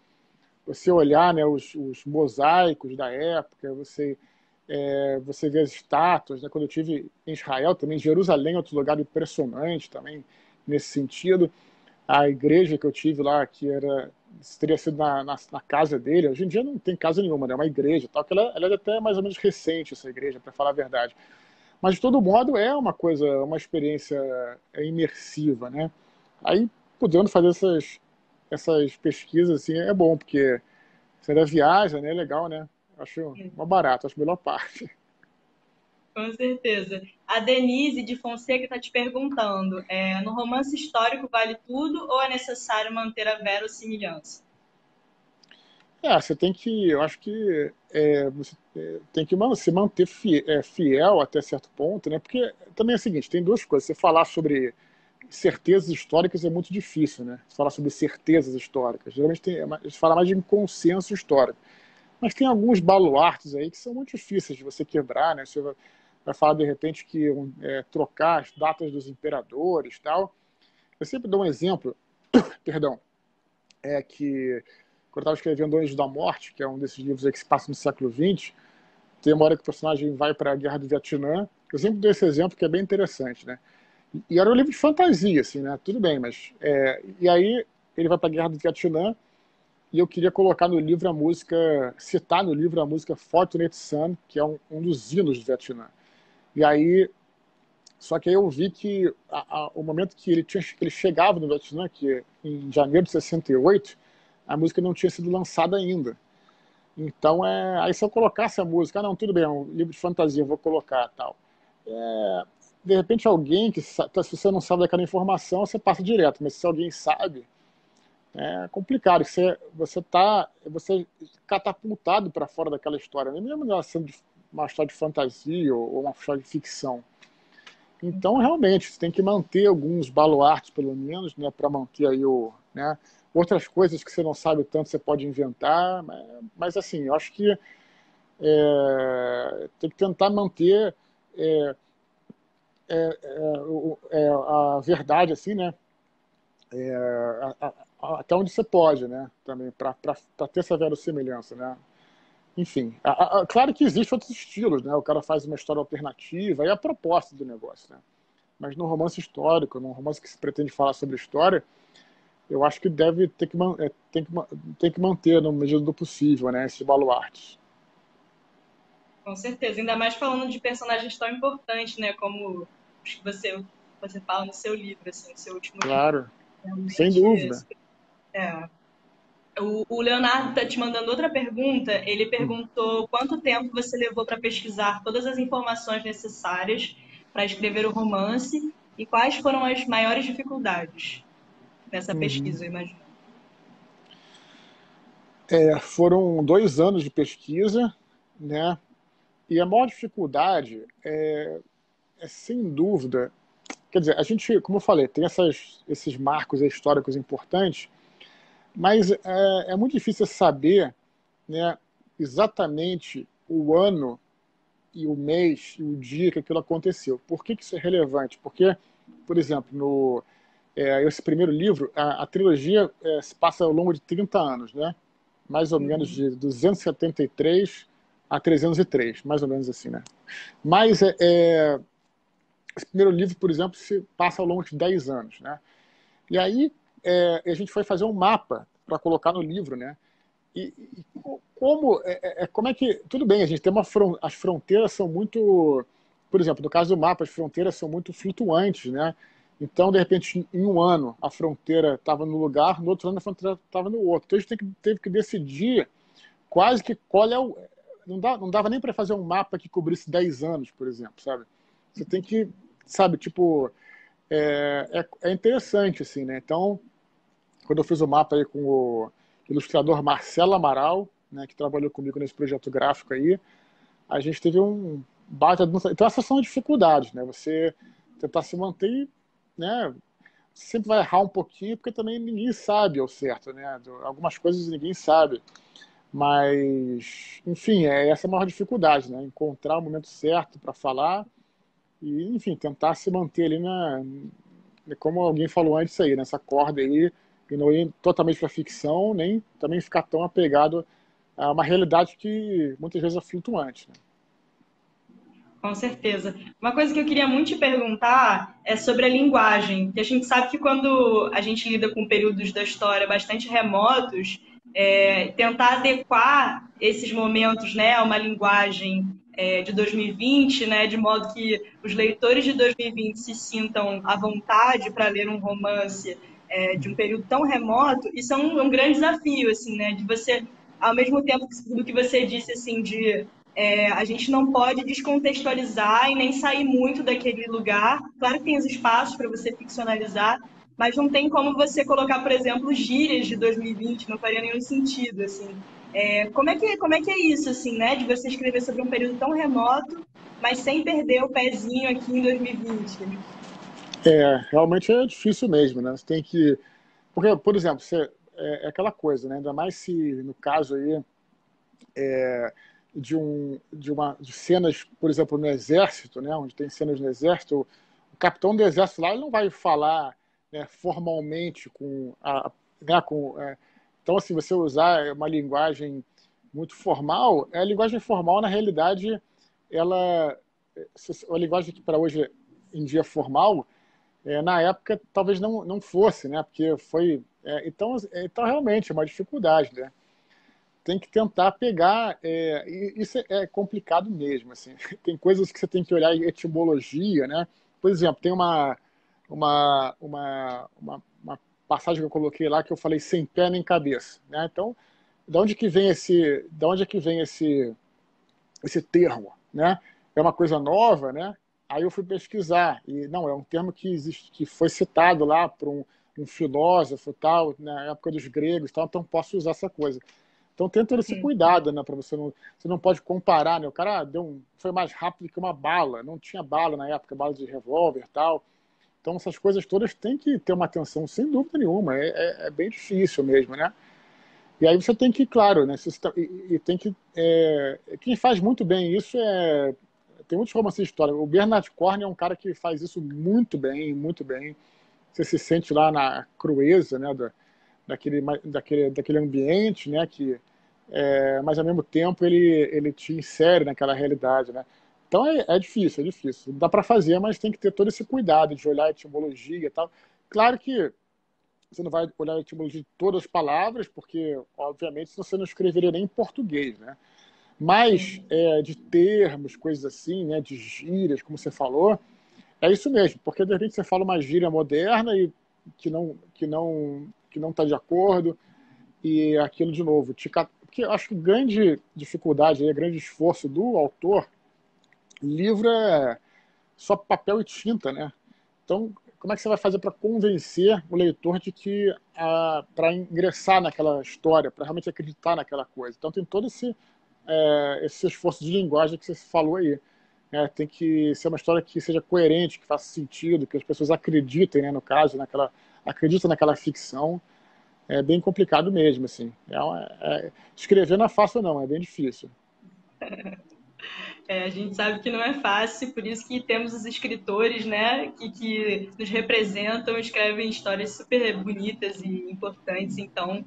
Você olhar, né, os mosaicos da época, você vê as estátuas, né? Quando eu estive em Israel, também Jerusalém é outro lugar impressionante também nesse sentido. A igreja que eu tive lá, que teria sido na casa dele, hoje em dia não tem casa nenhuma, né? É uma igreja, tal, que ela é até mais ou menos recente, essa igreja, para falar a verdade. Mas, de todo modo, é uma experiência imersiva, né? Aí, podendo fazer essas pesquisas, assim, é bom, porque você ainda viaja, né? É legal, né? Acho uma barata, acho a melhor parte. Com certeza. A Denise de Fonseca está te perguntando, no romance histórico vale tudo ou é necessário manter a verossimilhança? Você tem que, eu acho que você tem que se manter fiel até certo ponto, né? Porque também é o seguinte, tem duas coisas. Você falar sobre certezas históricas é muito difícil, né? Você falar sobre certezas históricas. Geralmente a gente fala mais de um consenso histórico. Mas tem alguns baluartes aí que são muito difíceis de você quebrar, né? Você vai falar de repente que trocar as datas dos imperadores, tal. Eu sempre dou um exemplo, perdão, que quando eu estava escrevendo Anjos da Morte, que é um desses livros aí que se passa no século XX, tem uma hora que o personagem vai para a Guerra do Vietnã. Eu sempre dou esse exemplo que é bem interessante, né? E era um livro de fantasia, assim, né? Tudo bem, mas e aí ele vai para a Guerra do Vietnã e eu queria colocar no livro citar no livro a música Fortunate Son, que é um dos hinos do Vietnã. E aí, só que aí eu vi que o momento que ele chegava no Vietnã, que em janeiro de 68, a música não tinha sido lançada ainda. Então, aí se eu colocasse a música, não, tudo bem, é um livro de fantasia, eu vou colocar tal. De repente alguém se você não sabe daquela informação, você passa direto, mas se alguém sabe, é complicado, você é catapultado para fora daquela história, né? Mesmo ela sendo uma história de fantasia ou uma história de ficção. Então, realmente, você tem que manter alguns baluartes, pelo menos, né, para manter aí né, outras coisas que você não sabe tanto, você pode inventar, mas assim, eu acho que tem que tentar manter é, a verdade, assim, né, até onde você pode, né, também, para ter essa verossimilhança, né. Enfim, claro que existem outros estilos, né, o cara faz uma história alternativa, é a proposta do negócio, né. Mas no romance histórico, num romance que se pretende falar sobre história, eu acho que deve ter que, tem que manter, na medida do possível, né, esses baluartes. Com certeza, ainda mais falando de personagens tão importantes, né, como os que você fala no seu livro, assim, no seu último livro. Claro, sem Realmente, dúvida. é. O Leonardo está te mandando outra pergunta. Ele perguntou quanto tempo você levou para pesquisar todas as informações necessárias para escrever o romance e quais foram as maiores dificuldades nessa Uhum. pesquisa, eu imagino. Foram 2 anos de pesquisa, né? E a maior dificuldade sem dúvida, quer dizer, a gente, como eu falei, tem esses marcos históricos importantes, mas é muito difícil saber, né, exatamente o ano e o mês e o dia que aquilo aconteceu. Por que isso é relevante? Porque, por exemplo, esse primeiro livro, a trilogia se passa ao longo de 30 anos, né? Mais ou menos Uhum. de 273 a 303, mais ou menos assim, né? Mas esse primeiro livro, por exemplo, se passa ao longo de 10 anos, né? E aí a gente foi fazer um mapa para colocar no livro, né? E como é que... Tudo bem, a gente tem as fronteiras são muito... Por exemplo, no caso do mapa, as fronteiras são muito flutuantes, né? Então, de repente, em um ano, a fronteira estava no lugar, no outro ano, a fronteira estava no outro. Então, a gente teve que decidir quase que qual não dava nem para fazer um mapa que cobrisse 10 anos, por exemplo, sabe? Você tem que, sabe, tipo, é interessante, assim, né? Então, quando eu fiz o mapa aí com o ilustrador Marcelo Amaral, né, que trabalhou comigo nesse projeto gráfico aí, a gente teve um baita... Então, essas são as dificuldades, né? Você tentar se manter, né? Você sempre vai errar um pouquinho, porque também ninguém sabe ao certo, né? Algumas coisas ninguém sabe. Mas, enfim, essa é a maior dificuldade, né? Encontrar o momento certo para falar e, enfim, tentar se manter ali como alguém falou antes aí, nessa corda aí, e não ir totalmente para ficção, nem também ficar tão apegado a uma realidade que muitas vezes é flutuante, né? Com certeza. Uma coisa que eu queria muito te perguntar é sobre a linguagem, que a gente sabe que quando a gente lida com períodos da história bastante remotos, tentar adequar esses momentos, né, a uma linguagem de 2020, né, de modo que os leitores de 2020 se sintam à vontade para ler um romance de um período tão remoto, isso é um grande desafio, assim, né, de você, ao mesmo tempo do que você disse, assim, de a gente não pode descontextualizar e nem sair muito daquele lugar. Claro que tem os espaços para você ficcionalizar, mas não tem como você colocar, por exemplo, gírias de 2020, não faria nenhum sentido, assim. Como é que é isso, assim, né? De você escrever sobre um período tão remoto, mas sem perder o pezinho aqui em 2020. Realmente é difícil mesmo, né? Você tem que... Porque, por exemplo, é aquela coisa, né? Ainda mais se, no caso aí, de cenas, por exemplo, no exército, né, onde tem cenas no exército, o capitão do exército lá ele não vai falar, né, formalmente né, então assim, você usar uma linguagem muito formal, a linguagem formal na realidade ela a linguagem que para hoje em dia é formal, na época talvez não fosse, né, porque foi então realmente é uma dificuldade, né? Tem que tentar pegar, e isso é complicado mesmo, assim. Tem coisas que você tem que olhar em etimologia, né? Por exemplo, tem uma passagem que eu coloquei lá que eu falei sem pé nem cabeça, né? Então, da onde é que vem esse termo, né? É uma coisa nova, né? Aí eu fui pesquisar e não é um termo que existe, que foi citado lá por um filósofo tal na época dos gregos, tal, então posso usar essa coisa. Então tem todo esse cuidado, né, para você não pode comparar, né? O cara foi mais rápido que uma bala, não tinha bala na época, bala de revólver, e tal. Então essas coisas todas têm que ter uma atenção, sem dúvida nenhuma. É bem difícil mesmo, né? E aí você tem que, claro, né? E tem que quem faz muito bem isso tem muitos romances de história. O Bernard Cornwell é um cara que faz isso muito bem, muito bem. Você se sente lá na crueza, né? Daquele ambiente, né? Mas ao mesmo tempo ele te insere naquela realidade, né? Então é difícil, é difícil. Dá para fazer, mas tem que ter todo esse cuidado de olhar a etimologia e tal. Claro que você não vai olhar a etimologia de todas as palavras, porque, obviamente, você não escreveria nem em português, né? Mas de termos, coisas assim, né? De gírias, como você falou, é isso mesmo, porque de repente você fala uma gíria moderna e que não está de acordo, e aquilo de novo. Porque eu acho que a grande dificuldade, a grande esforço do autor, livro é só papel e tinta, né? Então, como é que você vai fazer para convencer o leitor de que para ingressar naquela história, para realmente acreditar naquela coisa? Então tem todo esse esforço de linguagem que você falou aí. Tem que ser uma história que seja coerente, que faça sentido, que as pessoas acreditem, né, no caso, acreditem naquela ficção. É bem complicado mesmo, assim. Escrever não é fácil, não, é bem difícil. A gente sabe que não é fácil, por isso que temos os escritores, né, que nos representam, escrevem histórias super bonitas e importantes. Então,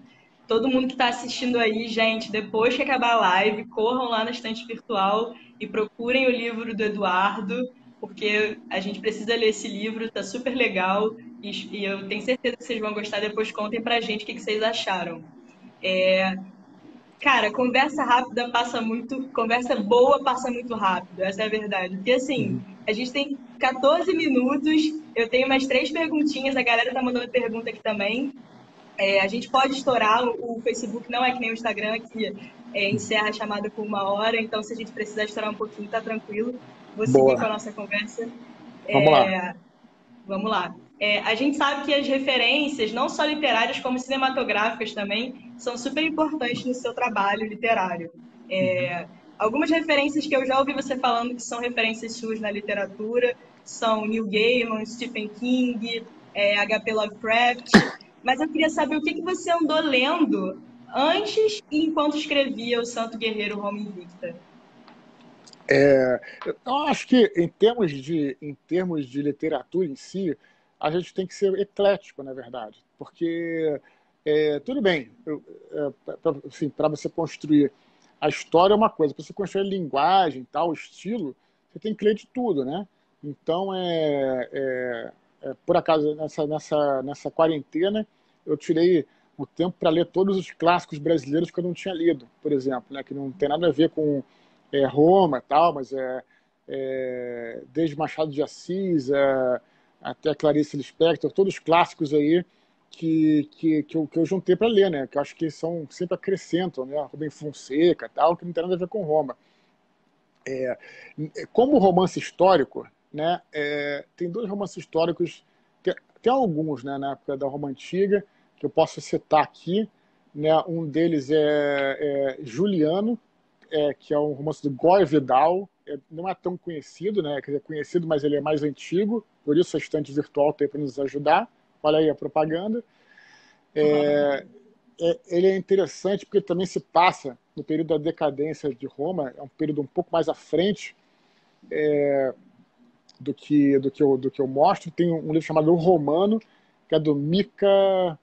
todo mundo que está assistindo aí, gente, depois que acabar a live, corram lá na estante virtual e procurem o livro do Eduardo, porque a gente precisa ler esse livro, tá super legal e eu tenho certeza que vocês vão gostar. Depois contem pra gente o que vocês acharam. Cara, conversa rápida passa muito, conversa boa passa muito rápido, essa é a verdade. Porque assim, a gente tem 14 minutos, eu tenho mais 3 perguntinhas, a galera tá mandando pergunta aqui também. A gente pode estourar, o Facebook não é que nem o Instagram, que encerra a chamada com 1 hora, então se a gente precisar estourar um pouquinho, tá tranquilo. Vou seguir com a Boa. nossa conversa. Vamos lá. Vamos lá. A gente sabe que as referências, não só literárias, como cinematográficas também, são super importantes no seu trabalho literário. Algumas referências que eu já ouvi você falando que são referências suas na literatura são Neil Gaiman, Stephen King, H.P. Lovecraft. Mas eu queria saber o que você andou lendo antes e enquanto escrevia O Santo Guerreiro Roma Invicta. Eu acho que em termos de literatura em si, a gente tem que ser eclético, na verdade, porque tudo bem, assim, para você construir a história é uma coisa, para você construir a linguagem, tal, o estilo, você tem que ler de tudo, né? Então, por acaso, nessa quarentena, eu tirei o tempo para ler todos os clássicos brasileiros que eu não tinha lido, por exemplo, né? Que não tem nada a ver com Roma, tal, mas desde Machado de Assis até Clarice Lispector, todos os clássicos aí que eu juntei para ler, né? Que eu acho que sempre acrescentam, né? Rubem Fonseca, tal, que não tem nada a ver com Roma. Como romance histórico, né? Tem dois romances históricos, tem alguns, né? Na época da Roma Antiga que eu posso citar aqui, né? Um deles é Juliano, que é um romance do Gore Vidal. Não é tão conhecido, né? Quer dizer, conhecido, mas ele é mais antigo, por isso a estante virtual tem para nos ajudar. Olha aí a propaganda. Ele é interessante porque também se passa no período da decadência de Roma, é um período um pouco mais à frente do que eu mostro. Tem um livro chamado O Romano, que é do Mika,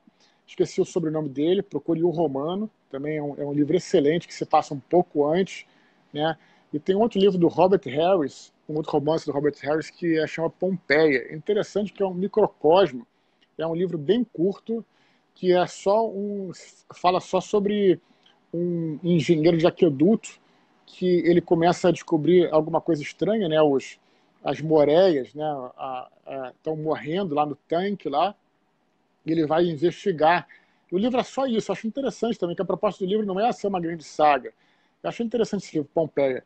esqueci o sobrenome dele, procure O Romano, também é um livro excelente, que se passa um pouco antes, né? E tem outro livro do Robert Harris, um outro romance do Robert Harris, que chama Pompeia. É interessante que é um microcosmo, é um livro bem curto, que fala só sobre um engenheiro de aqueduto, que ele começa a descobrir alguma coisa estranha, né? As moreias, né? Estão morrendo lá no tanque lá, e ele vai investigar. O livro é só isso. Eu acho interessante também que a proposta do livro não é ser uma grande saga. Eu acho interessante esse livro, Pompeia.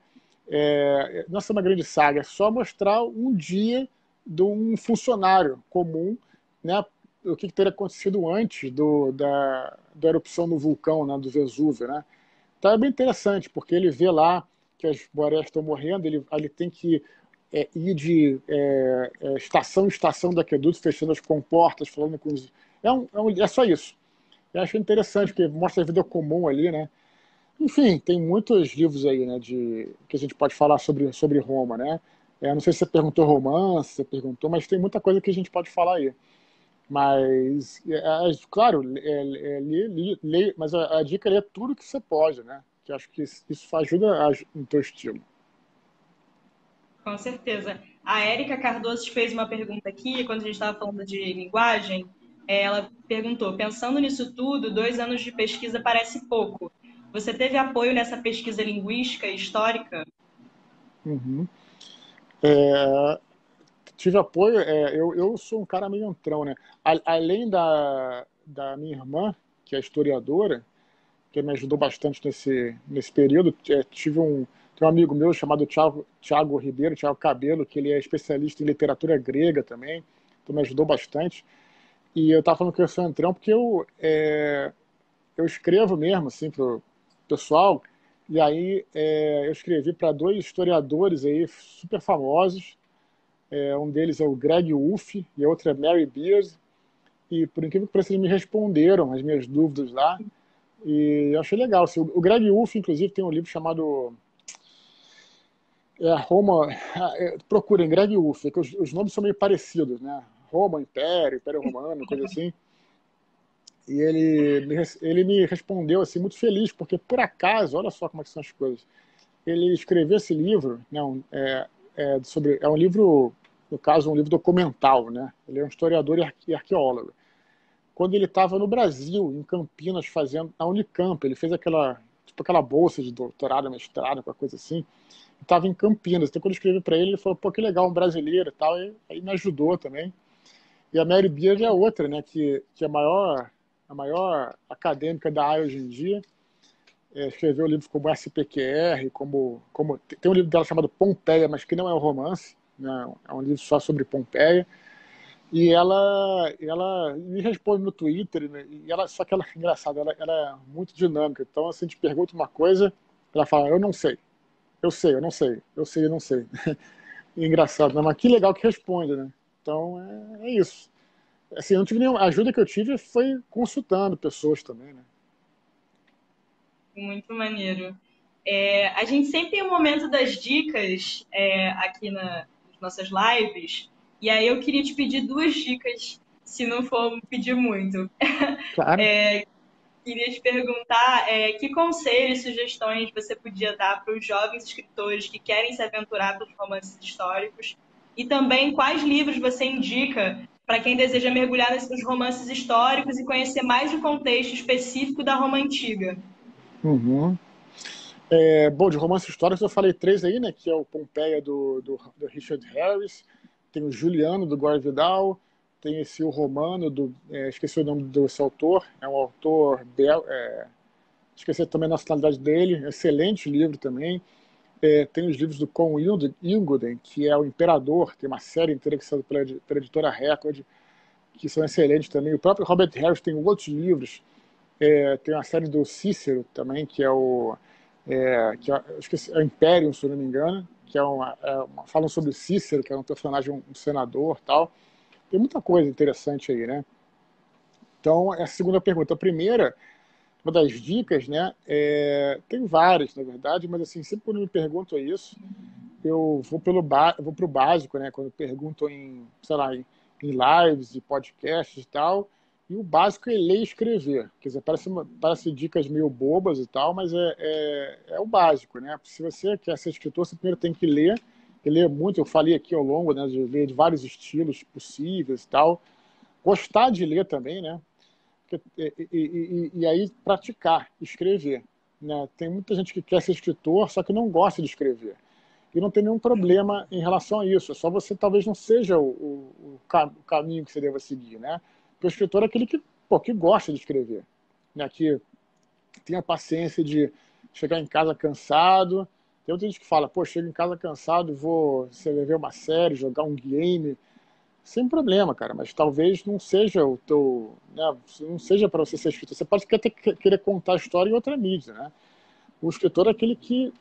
Não é ser uma grande saga, é só mostrar um dia de um funcionário comum, né? O que teria acontecido antes da erupção no vulcão, né? Do Vesúvio, né? Então é bem interessante, porque ele vê lá que as moreias estão morrendo, ele tem que ir de estação em estação do aqueduto, fechando as comportas, falando com os... É só isso. Eu acho interessante, porque mostra a vida comum ali, né? Enfim, tem muitos livros aí, né, que a gente pode falar sobre Roma, né? Não sei se você perguntou romance, você perguntou, mas tem muita coisa que a gente pode falar aí. Mas, claro, mas a dica é ler tudo que você pode, né? Que eu acho que isso ajuda no teu estilo. Com certeza. A Érica Cardoso fez uma pergunta aqui, quando a gente estava falando de linguagem, ela perguntou, pensando nisso tudo, 2 anos de pesquisa parece pouco. Você teve apoio nessa pesquisa linguística e histórica? Uhum. Tive apoio, eu sou um cara meio entrão, né? Além da minha irmã, que é historiadora, que me ajudou bastante nesse período, tem um amigo meu chamado Thiago Ribeiro, Thiago Cabelo, que ele é especialista em literatura grega também, então me ajudou bastante. E eu estava falando que eu sou entrão porque eu escrevo mesmo, assim, pro pessoal, e aí eu escrevi para dois historiadores aí super famosos. Um deles é o Greg Wolfe e a outra é Mary Beers. E por incrível que pareça, eles me responderam as minhas dúvidas lá. E eu achei legal. Assim, o Greg Wolfe, inclusive, tem um livro chamado Roma. Procurem Greg Wolfe, que os nomes são meio parecidos, né? Roma, Império Romano, coisa assim. E ele me respondeu assim, muito feliz, porque por acaso, olha só como é que são as coisas. Ele escreveu esse livro, não, é um livro, no caso, um livro documental, né? Ele é um historiador e arqueólogo. Quando ele estava no Brasil, em Campinas, fazendo a Unicamp, ele fez aquela bolsa de doutorado, mestrado, qualquer coisa assim. Estava em Campinas. Então, quando eu escrevi para ele, ele falou: pô, que legal, um brasileiro e tal. E aí me ajudou também. E a Mary Beard é outra, né? Que é a a maior acadêmica da área hoje em dia. Escreveu livros como SPQR, tem um livro dela chamado Pompeia, mas que não é um romance, né? É um livro só sobre Pompeia. E ela me responde no Twitter, né? Só que ela é engraçada, ela é muito dinâmica. Então, se a gente pergunta uma coisa, ela fala, eu não sei, eu não sei, eu não sei. Engraçado, né? Mas que legal que responde, né? Então, é isso. Assim, eu não tive nenhuma, a ajuda que eu tive foi consultando pessoas também, né? Muito maneiro. A gente sempre tem um momento das dicas aqui nas nossas lives, e aí eu queria te pedir duas dicas, se não for pedir muito. Claro. Queria te perguntar que conselhos e sugestões você podia dar para os jovens escritores que querem se aventurar pelos romances históricos, e também quais livros você indica para quem deseja mergulhar nos romances históricos e conhecer mais o contexto específico da Roma Antiga. Uhum. Bom, de romances históricos eu falei três aí, né? Que é o Pompeia do Richard Harris, tem o Juliano do Gore Vidal, tem esse O Romano esqueci o nome desse autor, é um autor esqueci também a nacionalidade dele, excelente livro também. Tem os livros do Con Ilgoden, que é o Imperador, tem uma série inteira que saiu pela editora Record, que são excelentes também. O próprio Robert Harris tem outros livros, tem uma série do Cícero também, que é esqueci, é o Imperium, se eu não me engano, que falam sobre Cícero, que é um personagem, um senador, tal. Tem muita coisa interessante aí, né? Então, essa é a segunda pergunta. A primeira, uma das dicas, né? Tem várias, na verdade, mas assim, sempre quando me perguntam isso, eu vou pro básico, né? Quando perguntam sei lá, em lives e podcasts e tal. E o básico é ler e escrever. Quer dizer, parece dicas meio bobas e tal, mas é o básico, né? Se você quer ser escritor, você primeiro tem que ler. E ler muito, eu falei aqui ao longo, né? De ler de vários estilos possíveis e tal. Gostar de ler também, né? E aí praticar, escrever. Né? Tem muita gente que quer ser escritor, só que não gosta de escrever. E não tem nenhum problema em relação a isso. É só você talvez não seja o caminho que você deva seguir, né? Porque o escritor é aquele que gosta de escrever, né? Que tem a paciência de chegar em casa cansado. Tem outra gente que fala, pô, chego em casa cansado, vou ver uma série, jogar um game, sem problema, cara. Mas talvez não seja o teu, né? Não seja para você ser escritor. Você pode querer contar a história em outra mídia, né? O escritor é aquele que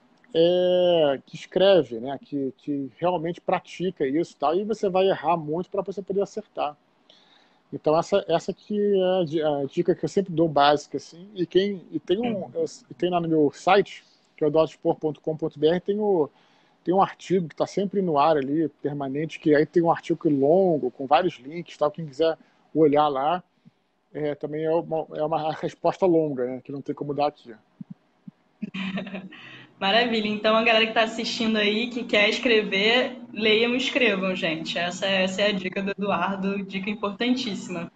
escreve, né? Que realmente pratica isso, tal, e você vai errar muito para você poder acertar. Então essa que é a dica que eu sempre dou básica, assim. Tem lá no meu site, que é o dotspor.com.br, tem um artigo que está sempre no ar ali, permanente, que aí tem um artigo longo, com vários links, tal, quem quiser olhar lá, também é uma resposta longa, né? Que não tem como dar aqui. Maravilha. Então, a galera que está assistindo aí, que quer escrever, leiam e escrevam, gente. Essa é a dica do Eduardo, dica importantíssima.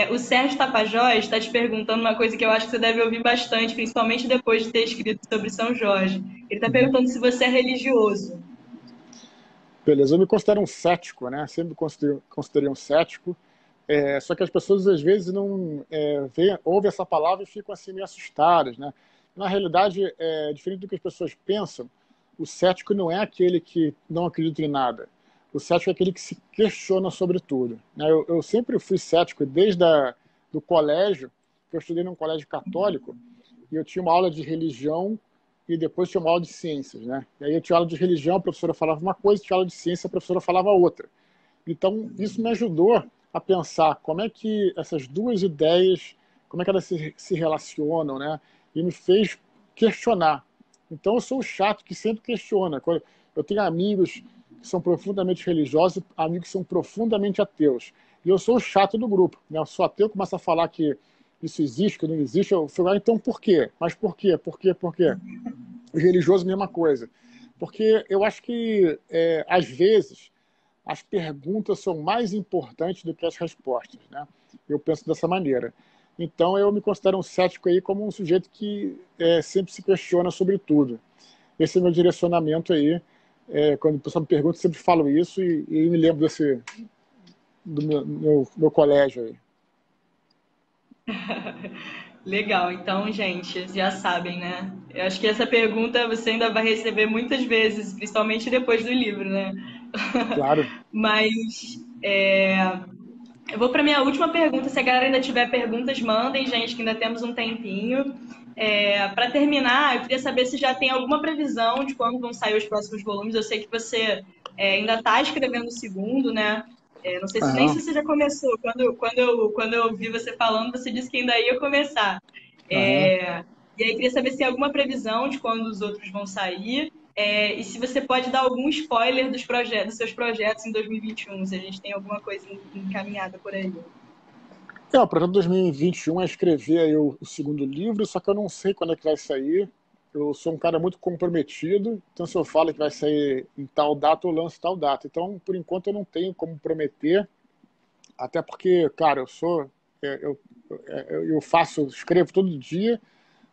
O Sérgio Tapajós está te perguntando uma coisa que eu acho que você deve ouvir bastante, principalmente depois de ter escrito sobre São Jorge. Ele está perguntando se você é religioso. Beleza, eu me considero um cético, né? Sempre me considerei um cético. Só que as pessoas às vezes não ouvem essa palavra e ficam assim meio assustadas, né? Na realidade, diferente do que as pessoas pensam, o cético não é aquele que não acredita em nada. O cético é aquele que se questiona sobre tudo, né? Eu sempre fui cético do colégio, que eu estudei num colégio católico, e eu tinha uma aula de religião e depois tinha uma aula de ciências, né? E aí eu tinha aula de religião, a professora falava uma coisa, tinha aula de ciência, a professora falava outra. Então, isso me ajudou a pensar como é que essas duas ideias, como é que elas se relacionam, né? E me fez questionar. Então, eu sou o chato que sempre questiona. Eu tenho amigos que são profundamente religiosos, amigos que são profundamente ateus. E eu sou o chato do grupo, né? Eu sou ateu, começo a falar que isso existe, que não existe. Eu falo, então por quê? Mas por quê? Por quê? Por quê? O religioso, mesma coisa. Porque eu acho que, às vezes, as perguntas são mais importantes do que as respostas, né? Eu penso dessa maneira. Então, eu me considero um cético aí como um sujeito que sempre se questiona sobre tudo. Esse é o meu direcionamento aí. Quando o pessoal me pergunta, eu sempre falo isso e me lembro do meu colégio aí. Legal, então, gente, já sabem, né? Eu acho que essa pergunta você ainda vai receber muitas vezes, principalmente depois do livro, né? Claro. Mas eu vou para minha última pergunta. Se a galera ainda tiver perguntas, mandem, gente, que ainda temos um tempinho. Para terminar, eu queria saber se já tem alguma previsão de quando vão sair os próximos volumes. Eu sei que você ainda está escrevendo o segundo, né? Não sei se nem Aham, se você já começou. Quando eu vi você falando, você disse que ainda ia começar. aham. E aí, queria saber se tem alguma previsão de quando os outros vão sair. E se você pode dar algum spoiler dos seus projetos em 2021, se a gente tem alguma coisa encaminhada por aí. O projeto 2021 é escrever aí o segundo livro, só que eu não sei quando é que vai sair. Eu sou um cara muito comprometido, então se eu falo que vai sair em tal data, eu lanço tal data. Então, por enquanto, eu não tenho como prometer, até porque, cara, eu faço, escrevo todo dia,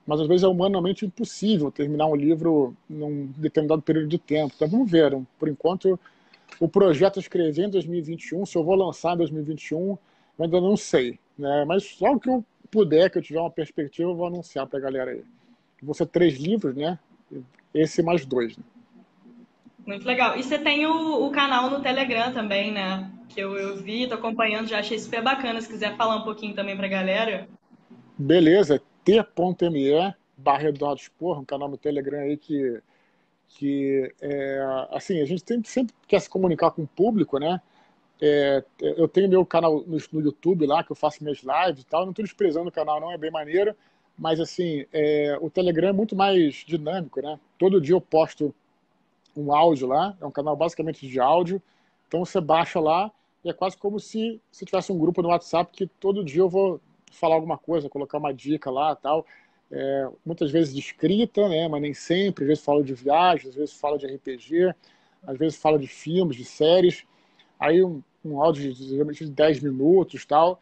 mas às vezes é humanamente impossível terminar um livro num determinado período de tempo. Então vamos ver. Por enquanto, o projeto é escrever em 2021, se eu vou lançar em 2021, eu ainda não sei, né? Mas logo que eu puder, que eu tiver uma perspectiva, eu vou anunciar para a galera aí. Vão ser 3 livros, né? Esse mais 2, né? Muito legal. E você tem o canal no Telegram também, né? Que eu vi, tô acompanhando, já achei super bacana. Se quiser falar um pouquinho também pra galera. Beleza, t.me Eduardo Spor, um canal no Telegram aí assim, a gente sempre quer se comunicar com o público, né? Eu tenho meu canal no YouTube lá, que eu faço minhas lives e tal. Não estou desprezando o canal, não, é bem maneiro. Mas, assim, o Telegram é muito mais dinâmico, né? Todo dia eu posto um áudio lá, é um canal basicamente de áudio. Então você baixa lá e é quase como se você tivesse um grupo no WhatsApp que todo dia eu vou falar alguma coisa, colocar uma dica lá tal. Muitas vezes de escrita, né? Mas nem sempre. Às vezes falo de viagem, às vezes falo de RPG, às vezes falo de filmes, de séries. Aí um áudio geralmente de 10 minutos tal.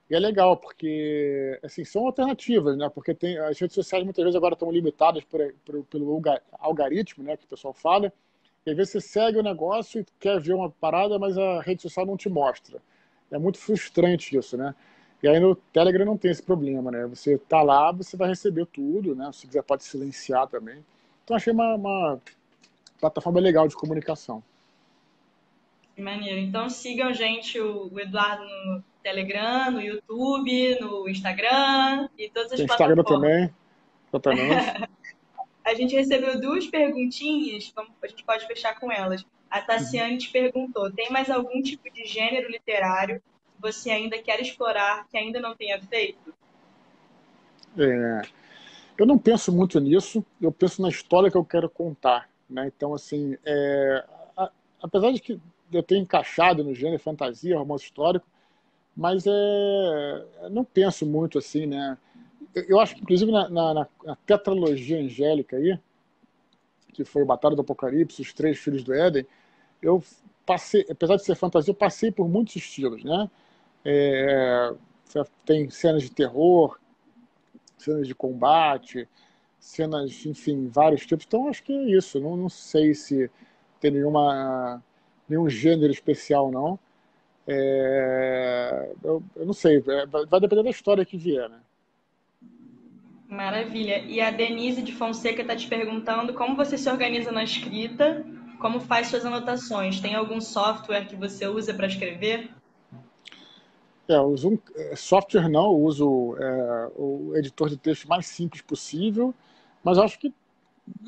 E é legal, porque assim, são alternativas, né? Porque as redes sociais muitas vezes agora estão limitadas pelo algoritmo, né? Que o pessoal fala. E às vezes você segue o negócio e quer ver uma parada, mas a rede social não te mostra. É muito frustrante isso, né? E aí no Telegram não tem esse problema, né? Você tá lá, você vai receber tudo, né? Se quiser pode silenciar também. Então achei uma plataforma legal de comunicação. Que maneiro. Então sigam, gente, o Eduardo no Telegram, no YouTube, no Instagram e todas as Tem Instagram plataformas. também, exatamente. A gente recebeu duas perguntinhas, a gente pode fechar com elas. A Tassiane te perguntou: tem mais algum tipo de gênero literário que você ainda quer explorar, que ainda não tenha feito? É, eu não penso muito nisso, eu penso na história que eu quero contar, né? Então, assim, apesar de que eu tenho encaixado no gênero fantasia, romance histórico, mas não penso muito assim, né? Eu acho que, inclusive, na tetralogia angélica aí, que foi Batalha do Apocalipse, Os Três Filhos do Éden, eu passei, apesar de ser fantasia, eu passei por muitos estilos, né? É, tem cenas de terror, cenas de combate, cenas, enfim, vários tipos. Então, acho que é isso. Não sei se tem nenhum gênero especial, não. Eu não sei. Vai depender da história que vier, né? Maravilha. E a Denise de Fonseca está te perguntando como você se organiza na escrita, como faz suas anotações. Tem algum software que você usa para escrever? Eu uso software não, eu uso o editor de texto mais simples possível, mas acho que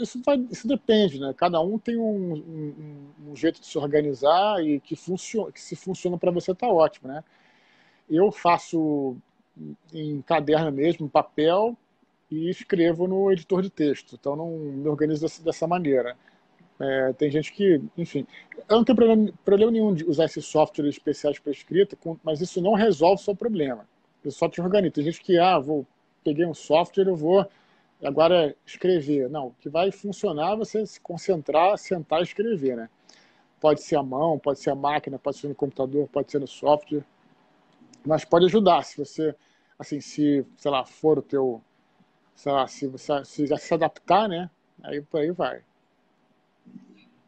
isso depende, né? Cada um tem um jeito de se organizar e que se funciona para você tá ótimo, né? Eu faço em caderno mesmo, papel, e escrevo no editor de texto. Então não me organizo dessa maneira. Tem gente que, enfim, eu não tenho problema nenhum de usar esses softwares especiais para escrita, mas isso não resolve o seu problema. O software organiza. Tem gente que, peguei um software, eu vou agora escrever. Não, o que vai funcionar é você se concentrar, sentar e escrever, né? Pode ser a mão, pode ser a máquina, pode ser no computador, pode ser no software, mas pode ajudar se você, assim, se, sei lá, for o teu, sei lá, se você se adaptar, né? Aí por aí vai.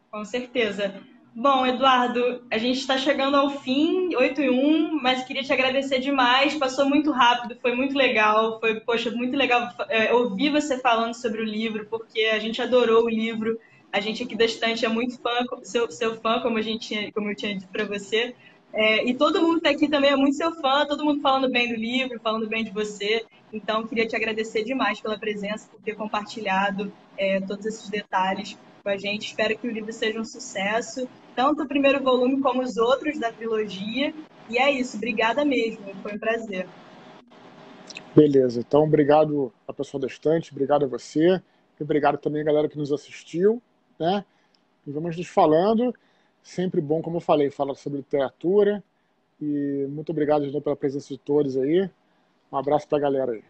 Com certeza. Bom, Eduardo, a gente está chegando ao fim, 8:01, mas queria te agradecer demais. Passou muito rápido, foi muito legal. Foi, poxa, muito legal ouvir você falando sobre o livro, porque a gente adorou o livro. A gente aqui da Estante é muito fã, seu fã, como eu tinha dito para você. E todo mundo que está aqui também é muito seu fã, todo mundo falando bem do livro, falando bem de você. Então, queria te agradecer demais pela presença, por ter compartilhado todos esses detalhes com a gente. Espero que o livro seja um sucesso, tanto o primeiro volume como os outros da trilogia. E é isso, obrigada mesmo, foi um prazer. Beleza, então obrigado a pessoa da estante, obrigado a você, e obrigado também a galera que nos assistiu, né? E vamos nos falando, sempre bom, como eu falei, falar sobre literatura, e muito obrigado de novo pela presença de todos aí. Um abraço pra galera aí.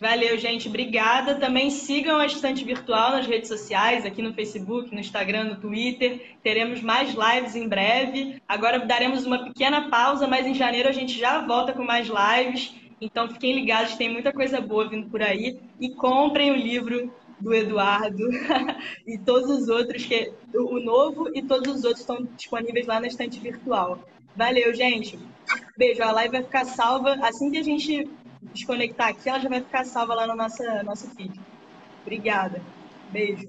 Valeu, gente, obrigada. Também sigam a Estante Virtual nas redes sociais, aqui no Facebook, no Instagram, no Twitter. Teremos mais lives em breve. Agora daremos uma pequena pausa, mas em janeiro a gente já volta com mais lives. Então fiquem ligados, tem muita coisa boa vindo por aí. E comprem o livro do Eduardo e todos os outros, o novo e todos os outros estão disponíveis lá na Estante Virtual. Valeu, gente. Beijo. A live vai ficar salva assim que a gente desconectar aqui, ela já vai ficar salva lá no nosso feed. Obrigada. Beijo.